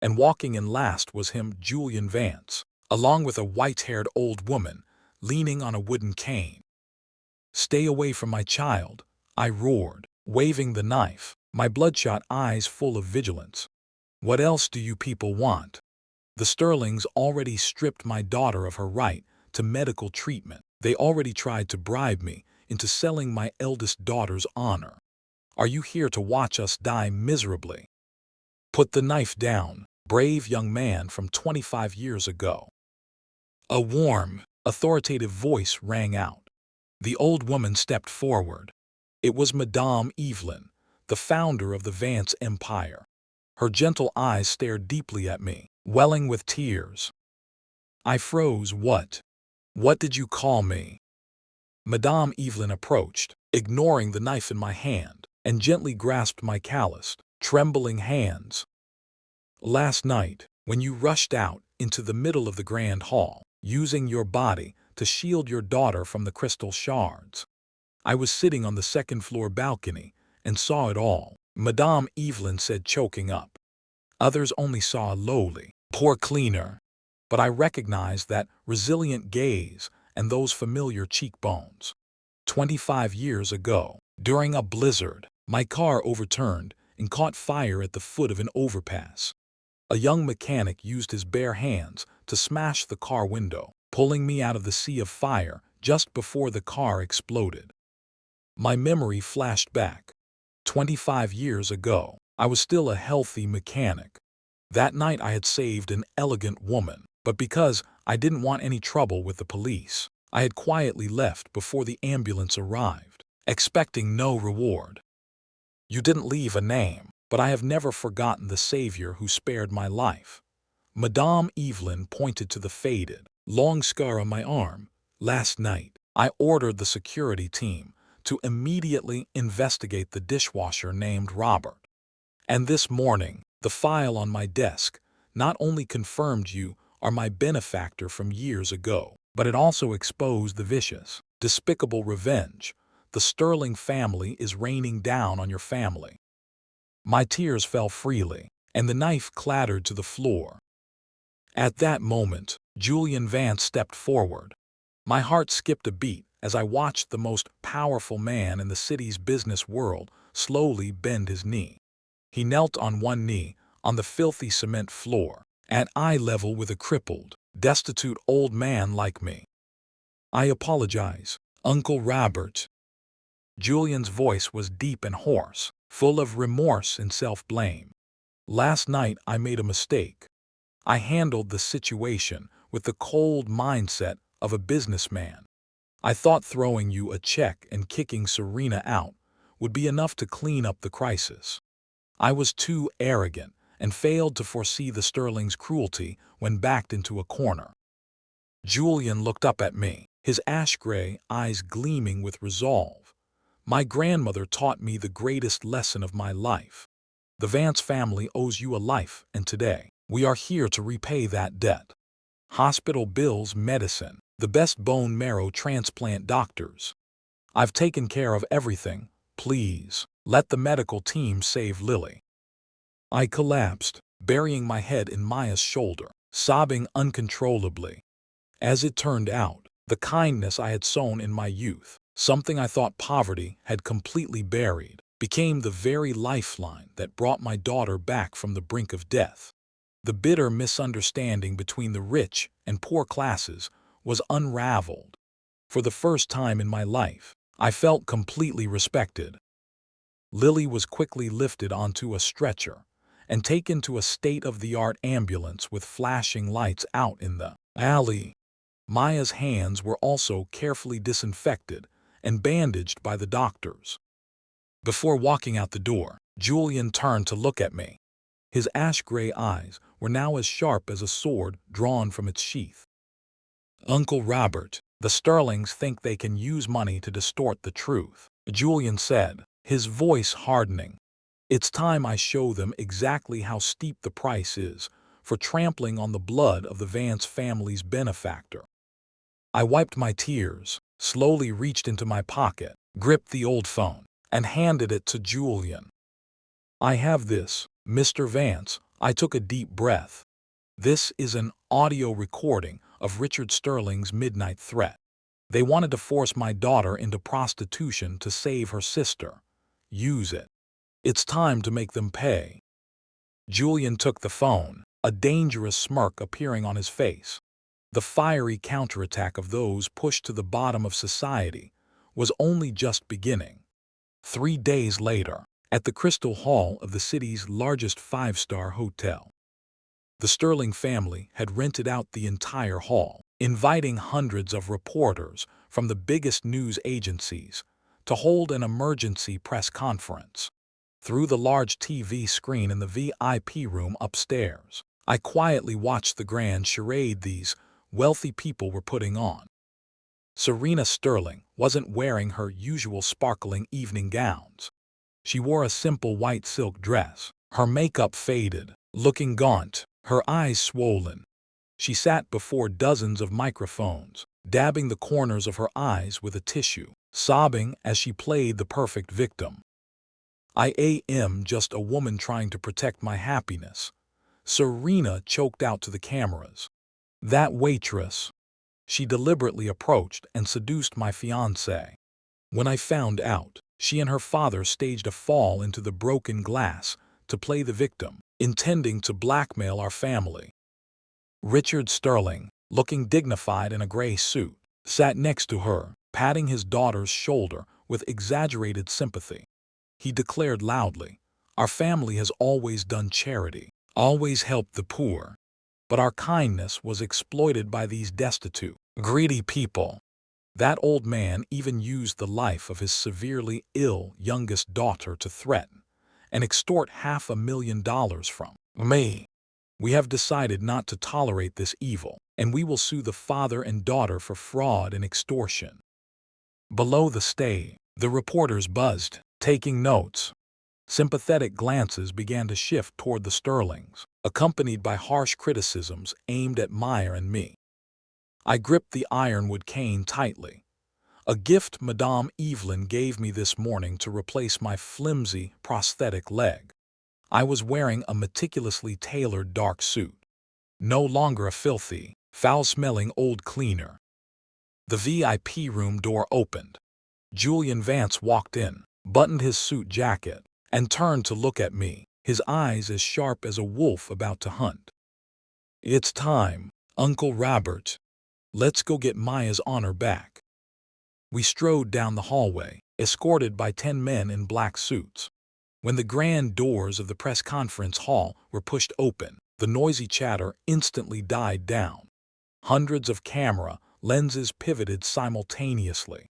And walking in last was him, Julian Vance, along with a white-haired old woman leaning on a wooden cane. "Stay away from my child," I roared, waving the knife, my bloodshot eyes full of vigilance. "What else do you people want?" The Sterlings already stripped my daughter of her right to medical treatment. They already tried to bribe me into selling my eldest daughter's honor. Are you here to watch us die miserably? "Put the knife down, brave young man from 25 years ago." A warm, authoritative voice rang out. The old woman stepped forward. It was Madame Evelyn, the founder of the Vance Empire. Her gentle eyes stared deeply at me, welling with tears. I froze. "What? What did you call me?" Madame Evelyn approached, ignoring the knife in my hand, and gently grasped my calloused, trembling hands. "Last night, when you rushed out into the middle of the grand hall, using your body to shield your daughter from the crystal shards, I was sitting on the second-floor balcony and saw it all," Madame Evelyn said, choking up. "Others only saw a lowly, poor cleaner, but I recognized that resilient gaze and those familiar cheekbones. 25 years ago, during a blizzard, my car overturned and caught fire at the foot of an overpass. A young mechanic used his bare hands to smash the car window, pulling me out of the sea of fire just before the car exploded." My memory flashed back. 25 years ago, I was still a healthy mechanic. That night I had saved an elegant woman, but because I didn't want any trouble with the police, I had quietly left before the ambulance arrived, expecting no reward. "You didn't leave a name, but I have never forgotten the savior who spared my life." Madame Evelyn pointed to the faded, long scar on my arm. "Last night, I ordered the security team to immediately investigate the dishwasher named Robert. And this morning, the file on my desk not only confirmed you are my benefactor from years ago, but it also exposed the vicious, despicable revenge the Sterling family is raining down on your family." My tears fell freely, and the knife clattered to the floor. At that moment, Julian Vance stepped forward. My heart skipped a beat as I watched the most powerful man in the city's business world slowly bend his knee. He knelt on one knee on the filthy cement floor, at eye level with a crippled, destitute old man like me. "I apologize, Uncle Robert." Julian's voice was deep and hoarse, full of remorse and self-blame. "Last night I made a mistake. I handled the situation with the cold mindset of a businessman. I thought throwing you a check and kicking Serena out would be enough to clean up the crisis. I was too arrogant and failed to foresee the Sterling's cruelty when backed into a corner." Julian looked up at me, his ash-gray eyes gleaming with resolve. "My grandmother taught me the greatest lesson of my life. The Vance family owes you a life, and today, we are here to repay that debt. Hospital bills, medicine, the best bone marrow transplant doctors. I've taken care of everything. Please, let the medical team save Lily." I collapsed, burying my head in Maya's shoulder, sobbing uncontrollably. As it turned out, the kindness I had sown in my youth, something I thought poverty had completely buried, became the very lifeline that brought my daughter back from the brink of death. The bitter misunderstanding between the rich and poor classes was unraveled. For the first time in my life, I felt completely respected. Lily was quickly lifted onto a stretcher and taken to a state-of-the-art ambulance with flashing lights out in the alley. Maya's hands were also carefully disinfected and bandaged by the doctors. Before walking out the door, Julian turned to look at me. His ash-gray eyes were now as sharp as a sword drawn from its sheath. "Uncle Robert, the Sterlings think they can use money to distort the truth," Julian said, his voice hardening. "It's time I show them exactly how steep the price is for trampling on the blood of the Vance family's benefactor." I wiped my tears, slowly reached into my pocket, gripped the old phone, and handed it to Julian. "I have this, Mr. Vance." I took a deep breath. "This is an audio recording of Richard Sterling's midnight threat. They wanted to force my daughter into prostitution to save her sister. Use it. It's time to make them pay." Julian took the phone, a dangerous smirk appearing on his face. The fiery counterattack of those pushed to the bottom of society was only just beginning. 3 days later, at the Crystal Hall of the city's largest five-star hotel, the Sterling family had rented out the entire hall, inviting hundreds of reporters from the biggest news agencies to hold an emergency press conference. Through the large TV screen in the VIP room upstairs, I quietly watched the grand charade these wealthy people were putting on. Serena Sterling wasn't wearing her usual sparkling evening gowns. She wore a simple white silk dress, her makeup faded, looking gaunt, her eyes swollen. She sat before dozens of microphones, dabbing the corners of her eyes with a tissue, sobbing as she played the perfect victim. "I am just a woman trying to protect my happiness," Serena choked out to the cameras. "That waitress, she deliberately approached and seduced my fiancé. When I found out, she and her father staged a fall into the broken glass to play the victim, intending to blackmail our family." Richard Sterling, looking dignified in a gray suit, sat next to her, patting his daughter's shoulder with exaggerated sympathy. He declared loudly, "Our family has always done charity, always helped the poor. But our kindness was exploited by these destitute, greedy people." That old man even used the life of his severely ill youngest daughter to threaten and extort $500,000 from me. "We have decided not to tolerate this evil, and we will sue the father and daughter for fraud and extortion." Below the stage, the reporters buzzed, taking notes. Sympathetic glances began to shift toward the Sterlings, accompanied by harsh criticisms aimed at Meyer and me. I gripped the ironwood cane tightly. "A gift Madame Evelyn gave me this morning to replace my flimsy, prosthetic leg. I was wearing a meticulously tailored dark suit. No longer a filthy, foul-smelling old cleaner." The VIP room door opened. Julian Vance walked in, buttoned his suit jacket, and turned to look at me, his eyes as sharp as a wolf about to hunt. "It's time, Uncle Robert. Let's go get Maya's honor back." We strode down the hallway, escorted by 10 men in black suits. When the grand doors of the press conference hall were pushed open, the noisy chatter instantly died down. Hundreds of camera lenses pivoted simultaneously.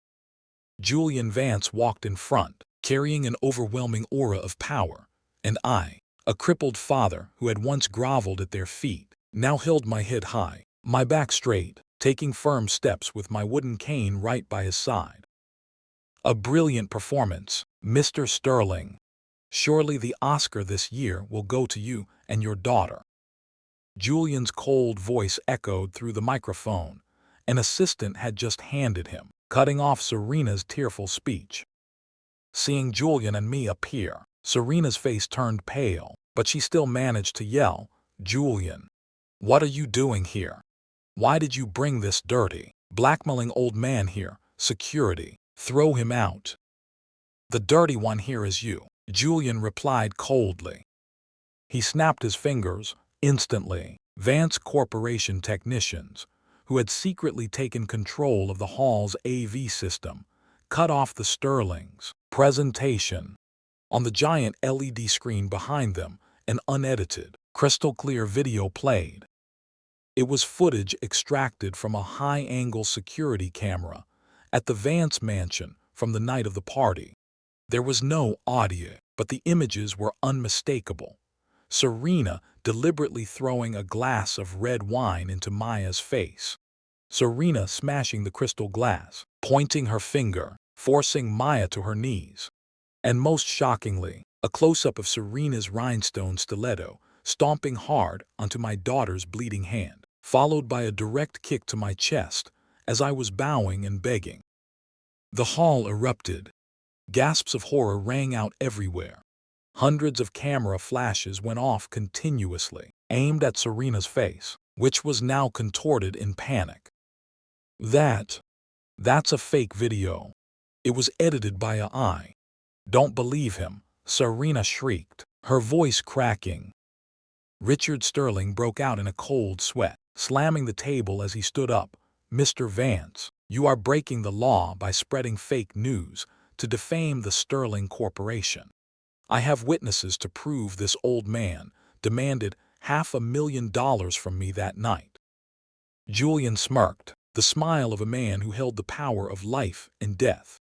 Julian Vance walked in front, carrying an overwhelming aura of power, and I, a crippled father who had once groveled at their feet, now held my head high, my back straight, taking firm steps with my wooden cane right by his side. "A brilliant performance, Mr. Sterling. Surely the Oscar this year will go to you and your daughter." Julian's cold voice echoed through the microphone an assistant had just handed him, cutting off Serena's tearful speech. Seeing Julian and me appear, Serena's face turned pale, but she still managed to yell, "Julian, what are you doing here? Why did you bring this dirty, blackmailing old man here? Security, throw him out." "The dirty one here is you," Julian replied coldly. He snapped his fingers. Instantly, Vance Corporation technicians, who had secretly taken control of the hall's AV system, cut off the Sterlings' presentation. On the giant LED screen behind them, an unedited, crystal-clear video played. It was footage extracted from a high-angle security camera at the Vance mansion from the night of the party. There was no audio, but the images were unmistakable. Serena deliberately throwing a glass of red wine into Maya's face. Serena smashing the crystal glass, pointing her finger, forcing Maya to her knees. And most shockingly, a close-up of Serena's rhinestone stiletto stomping hard onto my daughter's bleeding hand, followed by a direct kick to my chest as I was bowing and begging. The hall erupted. Gasps of horror rang out everywhere. Hundreds of camera flashes went off continuously, aimed at Serena's face, which was now contorted in panic. That's a fake video. It was edited by AI. Don't believe him, Serena shrieked, her voice cracking. Richard Sterling broke out in a cold sweat, slamming the table as he stood up. Mr. Vance, you are breaking the law by spreading fake news to defame the Sterling Corporation. I have witnesses to prove this old man demanded $500,000 from me that night. Julian smirked, the smile of a man who held the power of life and death.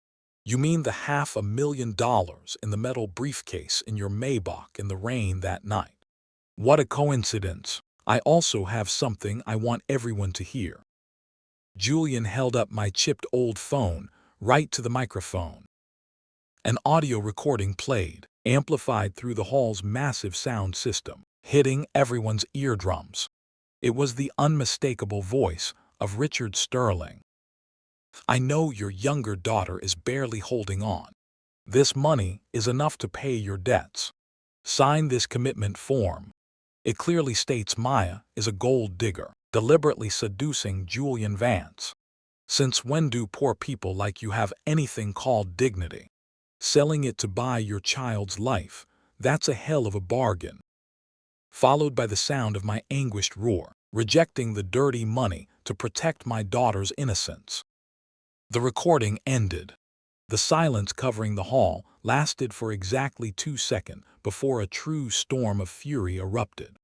You mean the $500,000 in the metal briefcase in your Maybach in the rain that night? What a coincidence. I also have something I want everyone to hear. Julian held up my chipped old phone right to the microphone. An audio recording played, amplified through the hall's massive sound system, hitting everyone's eardrums. It was the unmistakable voice of Richard Sterling. I know your younger daughter is barely holding on. This money is enough to pay your debts. Sign this commitment form. It clearly states Maya is a gold digger, deliberately seducing Julian Vance. Since when do poor people like you have anything called dignity? Selling it to buy your child's life, that's a hell of a bargain. Followed by the sound of my anguished roar, rejecting the dirty money to protect my daughter's innocence. The recording ended. The silence covering the hall lasted for exactly 2 seconds before a true storm of fury erupted.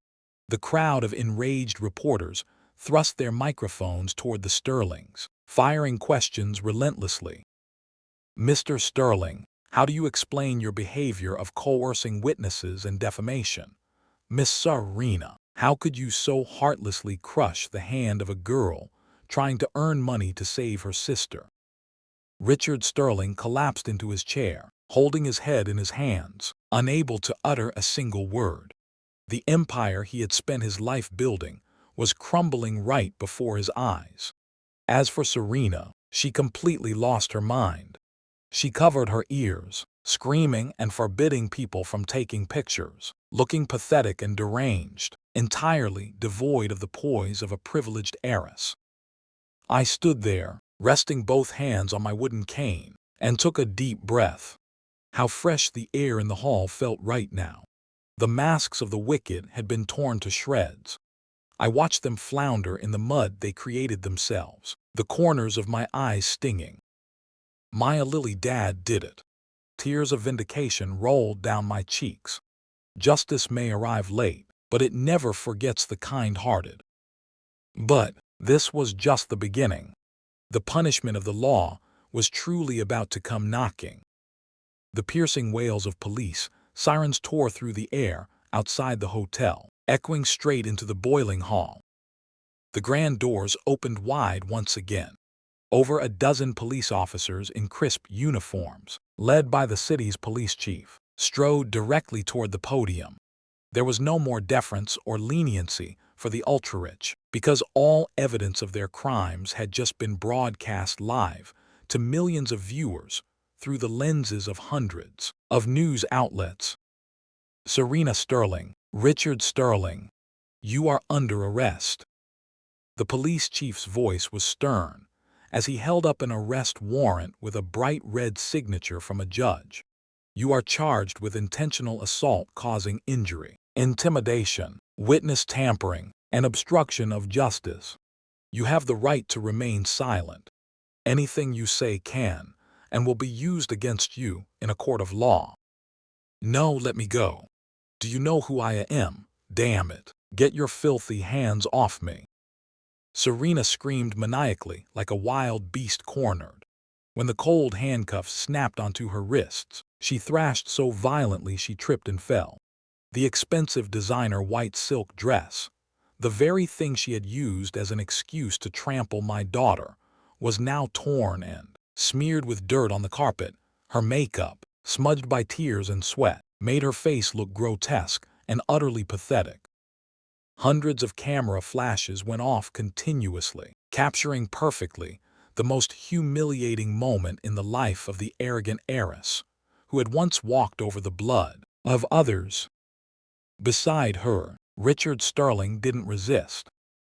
The crowd of enraged reporters thrust their microphones toward the Sterlings, firing questions relentlessly. Mr. Sterling, how do you explain your behavior of coercing witnesses and defamation? Miss Serena, how could you so heartlessly crush the hand of a girl trying to earn money to save her sister? Richard Sterling collapsed into his chair, holding his head in his hands, unable to utter a single word. The empire he had spent his life building was crumbling right before his eyes. As for Serena, she completely lost her mind. She covered her ears, screaming and forbidding people from taking pictures, looking pathetic and deranged, entirely devoid of the poise of a privileged heiress. I stood there, resting both hands on my wooden cane, and took a deep breath. How fresh the air in the hall felt right now. The masks of the wicked had been torn to shreds. I watched them flounder in the mud they created themselves, the corners of my eyes stinging. Maya Lily Dad did it. Tears of vindication rolled down my cheeks. Justice may arrive late, but it never forgets the kind-hearted. But this was just the beginning. The punishment of the law was truly about to come knocking. The piercing wails of police sirens tore through the air outside the hotel, echoing straight into the boiling hall. The grand doors opened wide once again. Over a dozen police officers in crisp uniforms, led by the city's police chief, strode directly toward the podium. There was no more deference or leniency for the ultra-rich, because all evidence of their crimes had just been broadcast live to millions of viewers through the lenses of hundreds of news outlets. Serena Sterling, Richard Sterling, you are under arrest. The police chief's voice was stern as he held up an arrest warrant with a bright red signature from a judge. You are charged with intentional assault causing injury, intimidation, witness tampering, and obstruction of justice. You have the right to remain silent. Anything you say can and will be used against you in a court of law. No, let me go. Do you know who I am? Damn it. Get your filthy hands off me. Serena screamed maniacally like a wild beast cornered. When the cold handcuffs snapped onto her wrists, she thrashed so violently she tripped and fell. The expensive designer white silk dress, the very thing she had used as an excuse to trample my daughter, was now torn and smeared with dirt on the carpet. Her makeup, smudged by tears and sweat, made her face look grotesque and utterly pathetic. Hundreds of camera flashes went off continuously, capturing perfectly the most humiliating moment in the life of the arrogant heiress, who had once walked over the blood of others. Beside her, Richard Sterling didn't resist.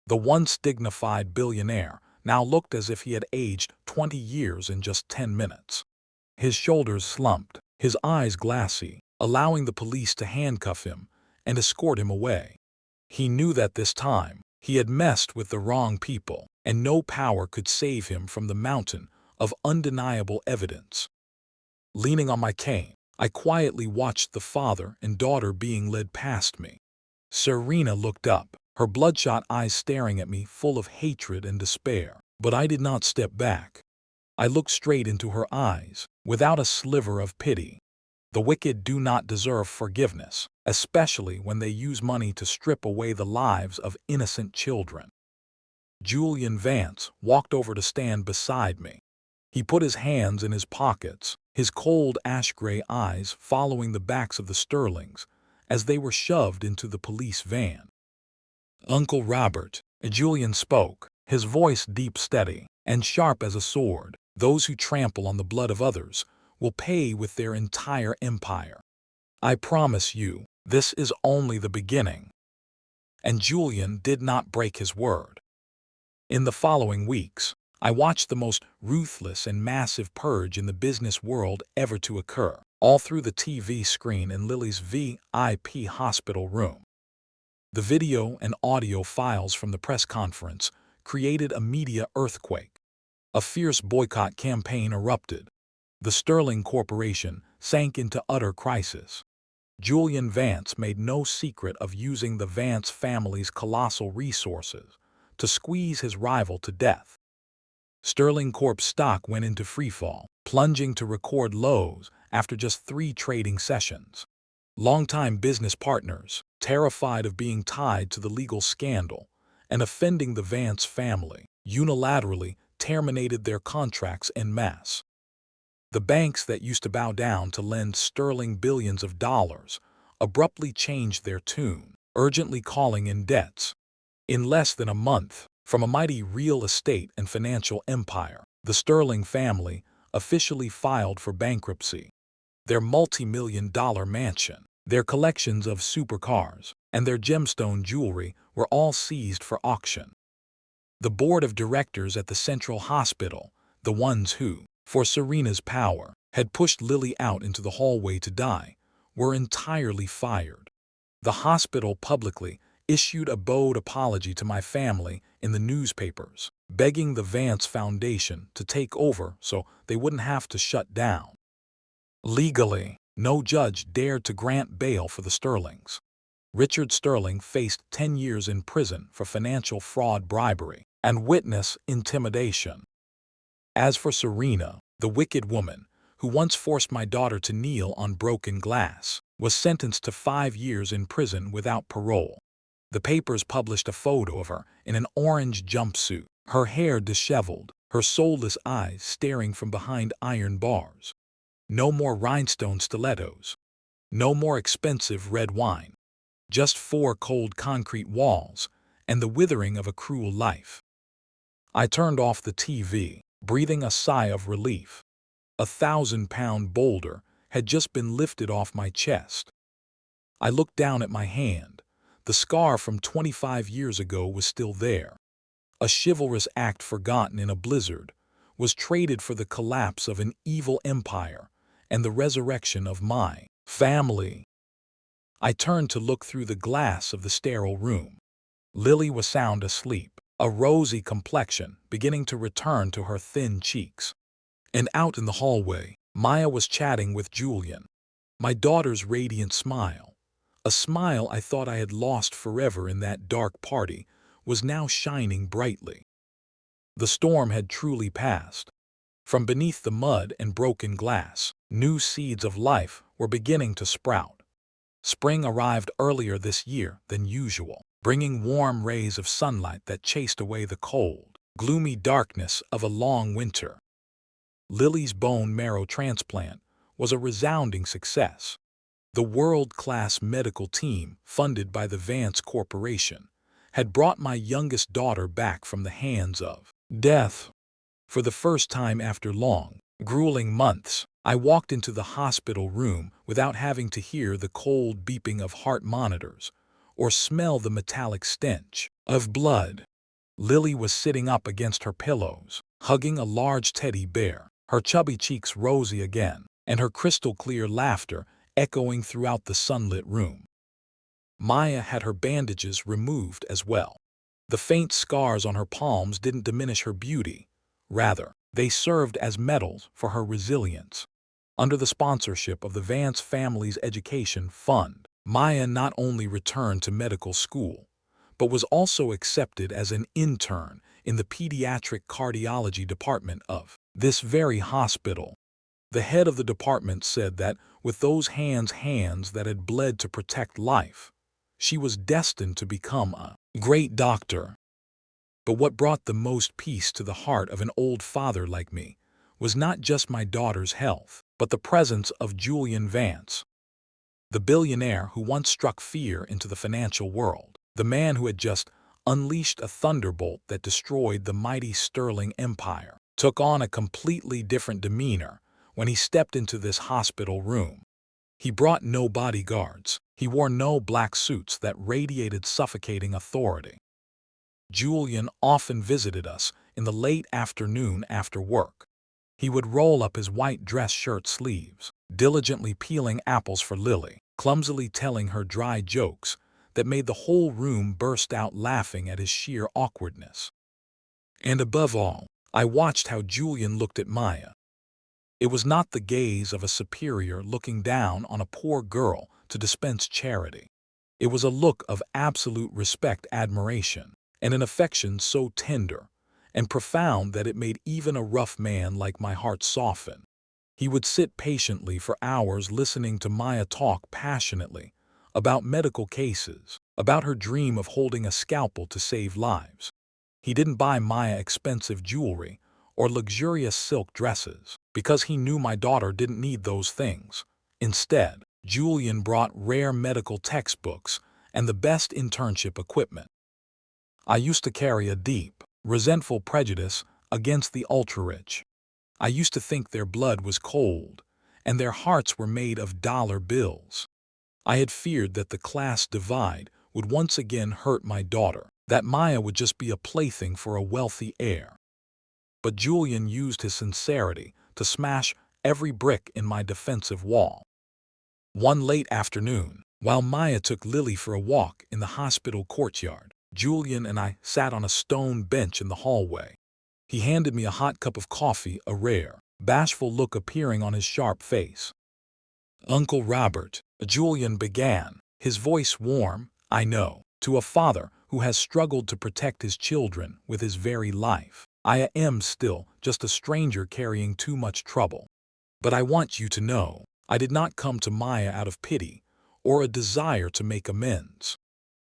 The once dignified billionaire now looked as if he had aged 20 years in just 10 minutes. His shoulders slumped, his eyes glassy, allowing the police to handcuff him and escort him away. He knew that this time he had messed with the wrong people, and no power could save him from the mountain of undeniable evidence. Leaning on my cane, I quietly watched the father and daughter being led past me. Serena looked up, her bloodshot eyes staring at me full of hatred and despair. But I did not step back. I looked straight into her eyes, without a sliver of pity. The wicked do not deserve forgiveness, especially when they use money to strip away the lives of innocent children. Julian Vance walked over to stand beside me. He put his hands in his pockets, his cold ash-gray eyes following the backs of the Sterlings as they were shoved into the police van. "Uncle Robert," Julian spoke, his voice deep, steady, and sharp as a sword. "Those who trample on the blood of others will pay with their entire empire. I promise you, this is only the beginning." And Julian did not break his word. In the following weeks, I watched the most ruthless and massive purge in the business world ever to occur, all through the TV screen in Lily's VIP hospital room. The video and audio files from the press conference created a media earthquake. A fierce boycott campaign erupted. The Sterling Corporation sank into utter crisis. Julian Vance made no secret of using the Vance family's colossal resources to squeeze his rival to death. Sterling Corp's stock went into freefall, plunging to record lows after just 3 trading sessions. Longtime business partners, terrified of being tied to the legal scandal and offending the Vance family, unilaterally terminated their contracts en masse. The banks that used to bow down to lend Sterling billions of dollars abruptly changed their tune, urgently calling in debts. In less than a month, from a mighty real estate and financial empire, the Sterling family officially filed for bankruptcy. Their multi-million-dollar mansion, their collections of supercars, and their gemstone jewelry were all seized for auction. The board of directors at the Central Hospital, the ones who, for Serena's power, had pushed Lily out into the hallway to die, were entirely fired. The hospital publicly issued a bowed apology to my family in the newspapers, begging the Vance Foundation to take over so they wouldn't have to shut down. Legally, no judge dared to grant bail for the Sterlings. Richard Sterling faced 10 years in prison for financial fraud, bribery, and witness intimidation. As for Serena, the wicked woman, who once forced my daughter to kneel on broken glass, was sentenced to 5 years in prison without parole. The papers published a photo of her in an orange jumpsuit, her hair disheveled, her soulless eyes staring from behind iron bars. No more rhinestone stilettos. No more expensive red wine. Just 4 cold concrete walls and the withering of a cruel life. I turned off the TV, breathing a sigh of relief. A 1,000-pound boulder had just been lifted off my chest. I looked down at my hand. The scar from 25 years ago was still there. A chivalrous act forgotten in a blizzard was traded for the collapse of an evil empire and the resurrection of my family. I turned to look through the glass of the sterile room. Lily was sound asleep, a rosy complexion beginning to return to her thin cheeks. And out in the hallway, Maya was chatting with Julian. My daughter's radiant smile, a smile I thought I had lost forever in that dark party, was now shining brightly. The storm had truly passed. From beneath the mud and broken glass, new seeds of life were beginning to sprout. Spring arrived earlier this year than usual, bringing warm rays of sunlight that chased away the cold, gloomy darkness of a long winter. Lily's bone marrow transplant was a resounding success. The world-class medical team, funded by the Vance Corporation, had brought my youngest daughter back from the hands of death. For the first time after long, grueling months, I walked into the hospital room without having to hear the cold beeping of heart monitors or smell the metallic stench of blood. Lily was sitting up against her pillows, hugging a large teddy bear, her chubby cheeks rosy again, and her crystal-clear laughter echoing throughout the sunlit room. Maya had her bandages removed as well. The faint scars on her palms didn't diminish her beauty. Rather, they served as medals for her resilience. Under the sponsorship of the Vance family's education fund, Maya not only returned to medical school, but was also accepted as an intern in the pediatric cardiology department of this very hospital. The head of the department said that with those hands that had bled to protect life, she was destined to become a great doctor. But what brought the most peace to the heart of an old father like me was not just my daughter's health, but the presence of Julian Vance, the billionaire who once struck fear into the financial world, the man who had just unleashed a thunderbolt that destroyed the mighty Sterling Empire, took on a completely different demeanor when he stepped into this hospital room. He brought no bodyguards. He wore no black suits that radiated suffocating authority. Julian often visited us in the late afternoon after work. He would roll up his white dress shirt sleeves, diligently peeling apples for Lily, clumsily telling her dry jokes that made the whole room burst out laughing at his sheer awkwardness. And above all, I watched how Julian looked at Maya. It was not the gaze of a superior looking down on a poor girl to dispense charity. It was a look of absolute respect, admiration, and an affection so tender and profound that it made even a rough man like my heart soften. He would sit patiently for hours listening to Maya talk passionately about medical cases, about her dream of holding a scalpel to save lives. He didn't buy Maya expensive jewelry or luxurious silk dresses because he knew my daughter didn't need those things. Instead, Julian brought rare medical textbooks and the best internship equipment. I used to carry a deep, resentful prejudice against the ultra-rich. I used to think their blood was cold and their hearts were made of dollar bills. I had feared that the class divide would once again hurt my daughter, that Maya would just be a plaything for a wealthy heir. But Julian used his sincerity to smash every brick in my defensive wall. One late afternoon, while Maya took Lily for a walk in the hospital courtyard, Julian and I sat on a stone bench in the hallway. He handed me a hot cup of coffee, a rare, bashful look appearing on his sharp face. "Uncle Robert," Julian began, his voice warm, I know, to a father who has struggled to protect his children with his very life. "I am still just a stranger carrying too much trouble. But I want you to know, I did not come to Maya out of pity or a desire to make amends.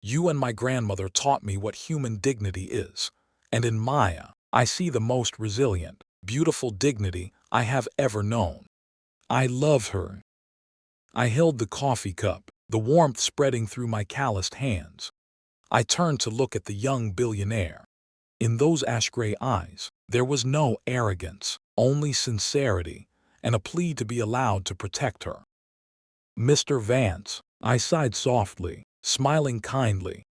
You and my grandmother taught me what human dignity is, and in Maya, I see the most resilient, beautiful dignity I have ever known. I love her." I held the coffee cup, the warmth spreading through my calloused hands. I turned to look at the young billionaire. In those ash-gray eyes, there was no arrogance, only sincerity, and a plea to be allowed to protect her. "Mr. Vance," I sighed softly, smiling kindly,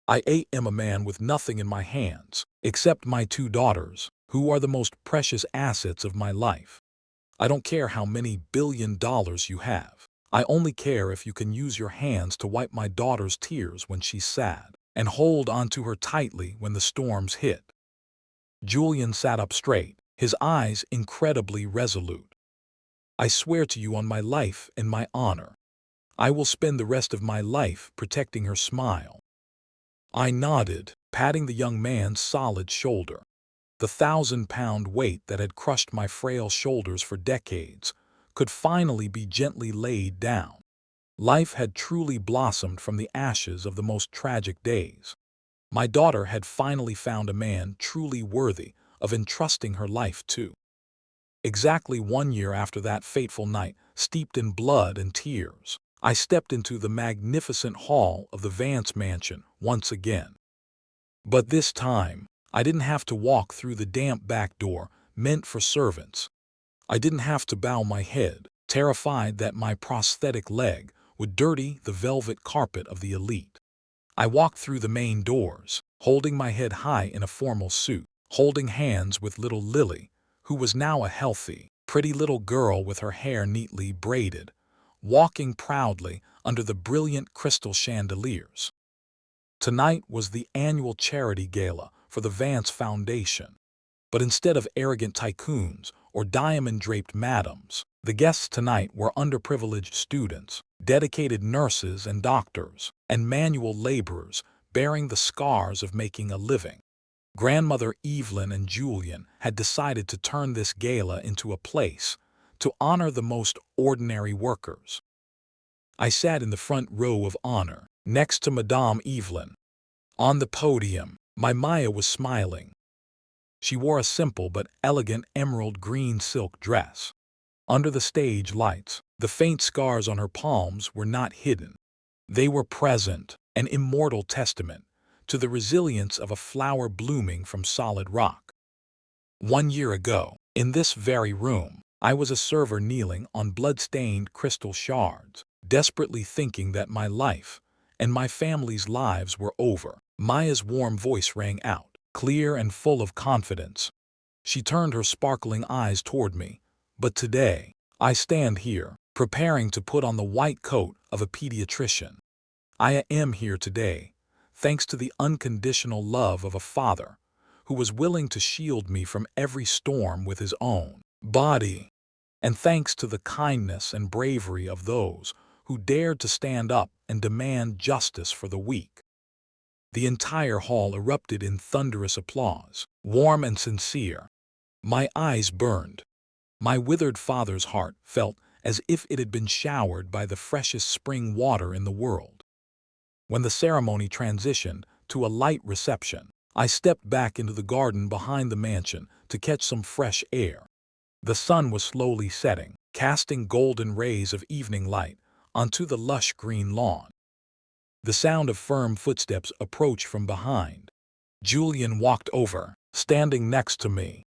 "I am a man with nothing in my hands, except my two daughters, who are the most precious assets of my life. I don't care how many $1 billion you have. I only care if you can use your hands to wipe my daughter's tears when she's sad, and hold onto her tightly when the storms hit." Julian sat up straight, his eyes incredibly resolute. "I swear to you on my life and my honor, I will spend the rest of my life protecting her smile." I nodded, patting the young man's solid shoulder. The 1,000-pound weight that had crushed my frail shoulders for decades could finally be gently laid down. Life had truly blossomed from the ashes of the most tragic days. My daughter had finally found a man truly worthy of entrusting her life to. Exactly 1 year after that fateful night, steeped in blood and tears, I stepped into the magnificent hall of the Vance mansion once again. But this time, I didn't have to walk through the damp back door meant for servants. I didn't have to bow my head, terrified that my prosthetic leg would dirty the velvet carpet of the elite. I walked through the main doors, holding my head high in a formal suit, holding hands with little Lily, who was now a healthy, pretty little girl with her hair neatly braided, walking proudly under the brilliant crystal chandeliers. Tonight was the annual charity gala for the Vance Foundation. But instead of arrogant tycoons or diamond-draped madams, the guests tonight were underprivileged students, dedicated nurses and doctors, and manual laborers bearing the scars of making a living. Grandmother Evelyn and Julian had decided to turn this gala into a place to honor the most ordinary workers. I sat in the front row of honor, next to Madame Evelyn. On the podium, my Maya was smiling. She wore a simple but elegant emerald green silk dress. Under the stage lights, the faint scars on her palms were not hidden. They were present, an immortal testament to the resilience of a flower blooming from solid rock. 1 year ago, in this very room, I was a server kneeling on blood-stained crystal shards, desperately thinking that my life and my family's lives were over. Maya's warm voice rang out, clear and full of confidence. She turned her sparkling eyes toward me. But today, I stand here, preparing to put on the white coat of a pediatrician. I am here today, thanks to the unconditional love of a father who was willing to shield me from every storm with his own body, and thanks to the kindness and bravery of those who dared to stand up and demand justice for the weak. The entire hall erupted in thunderous applause, warm and sincere. My eyes burned. My withered father's heart felt as if it had been showered by the freshest spring water in the world. When the ceremony transitioned to a light reception, I stepped back into the garden behind the mansion to catch some fresh air. The sun was slowly setting, casting golden rays of evening light onto the lush green lawn. The sound of firm footsteps approached from behind. Julian walked over, standing next to me.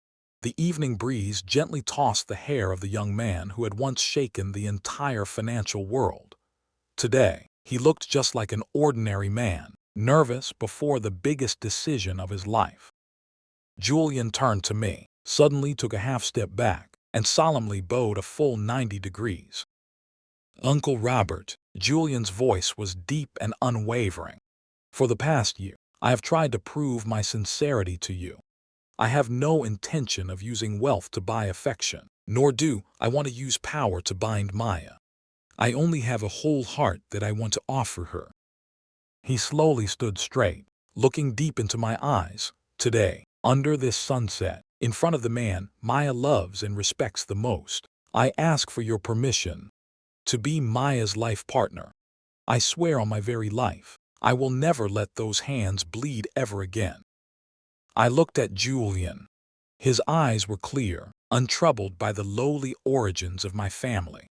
The evening breeze gently tossed the hair of the young man who had once shaken the entire financial world. Today, he looked just like an ordinary man, nervous before the biggest decision of his life. Julian turned to me, suddenly took a half step back, and solemnly bowed a full 90 degrees. "Uncle Robert," Julian's voice was deep and unwavering. "For the past year, I have tried to prove my sincerity to you. I have no intention of using wealth to buy affection, nor do I want to use power to bind Maya. I only have a whole heart that I want to offer her." He slowly stood straight, looking deep into my eyes. "Today, under this sunset, in front of the man Maya loves and respects the most, I ask for your permission to be Maya's life partner. I swear on my very life, I will never let those hands bleed ever again." I looked at Julian. His eyes were clear, untroubled by the lowly origins of my family.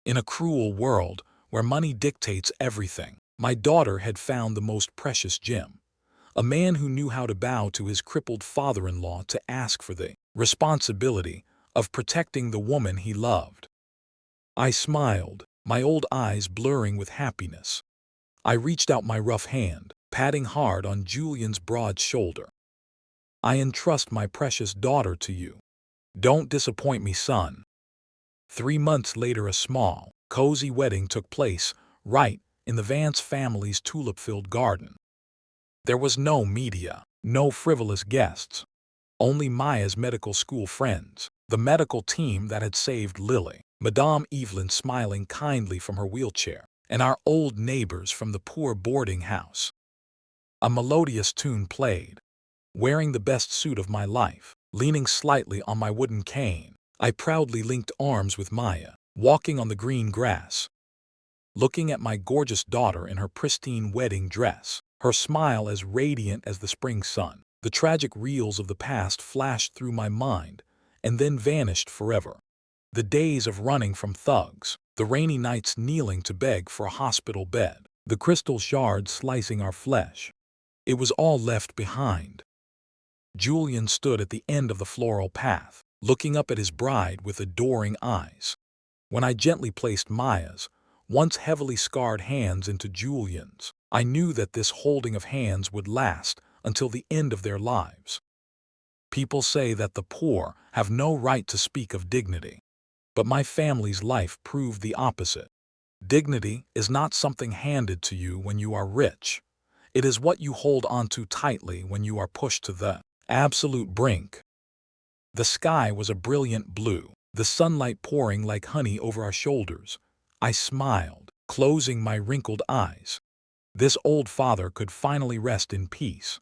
In a cruel world where money dictates everything, my daughter had found the most precious gem, a man who knew how to bow to his crippled father-in-law to ask for the responsibility of protecting the woman he loved. I smiled, my old eyes blurring with happiness. I reached out my rough hand, patting hard on Julian's broad shoulder. "I entrust my precious daughter to you. Don't disappoint me, son." 3 months later, a small, cozy wedding took place right in the Vance family's tulip-filled garden. There was no media, no frivolous guests, only Maya's medical school friends, the medical team that had saved Lily, Madame Evelyn smiling kindly from her wheelchair, and our old neighbors from the poor boarding house. A melodious tune played. Wearing the best suit of my life, Leaning slightly on my wooden cane, I proudly linked arms with Maya, walking on the green grass, looking at my gorgeous daughter in her pristine wedding dress, her smile as radiant as the spring sun. The tragic reels of the past flashed through my mind and then vanished forever. The days of running from thugs, the rainy nights kneeling to beg for a hospital bed, the crystal shards slicing our flesh. It was all left behind. Julian stood at the end of the floral path, looking up at his bride with adoring eyes. When I gently placed Maya's once heavily scarred hands into Julian's, I knew that this holding of hands would last until the end of their lives. People say that the poor have no right to speak of dignity, but my family's life proved the opposite. Dignity is not something handed to you when you are rich. It is what you hold onto tightly when you are pushed to the absolute brink. The sky was a brilliant blue, the sunlight pouring like honey over our shoulders. I smiled, closing my wrinkled eyes. This old father could finally rest in peace.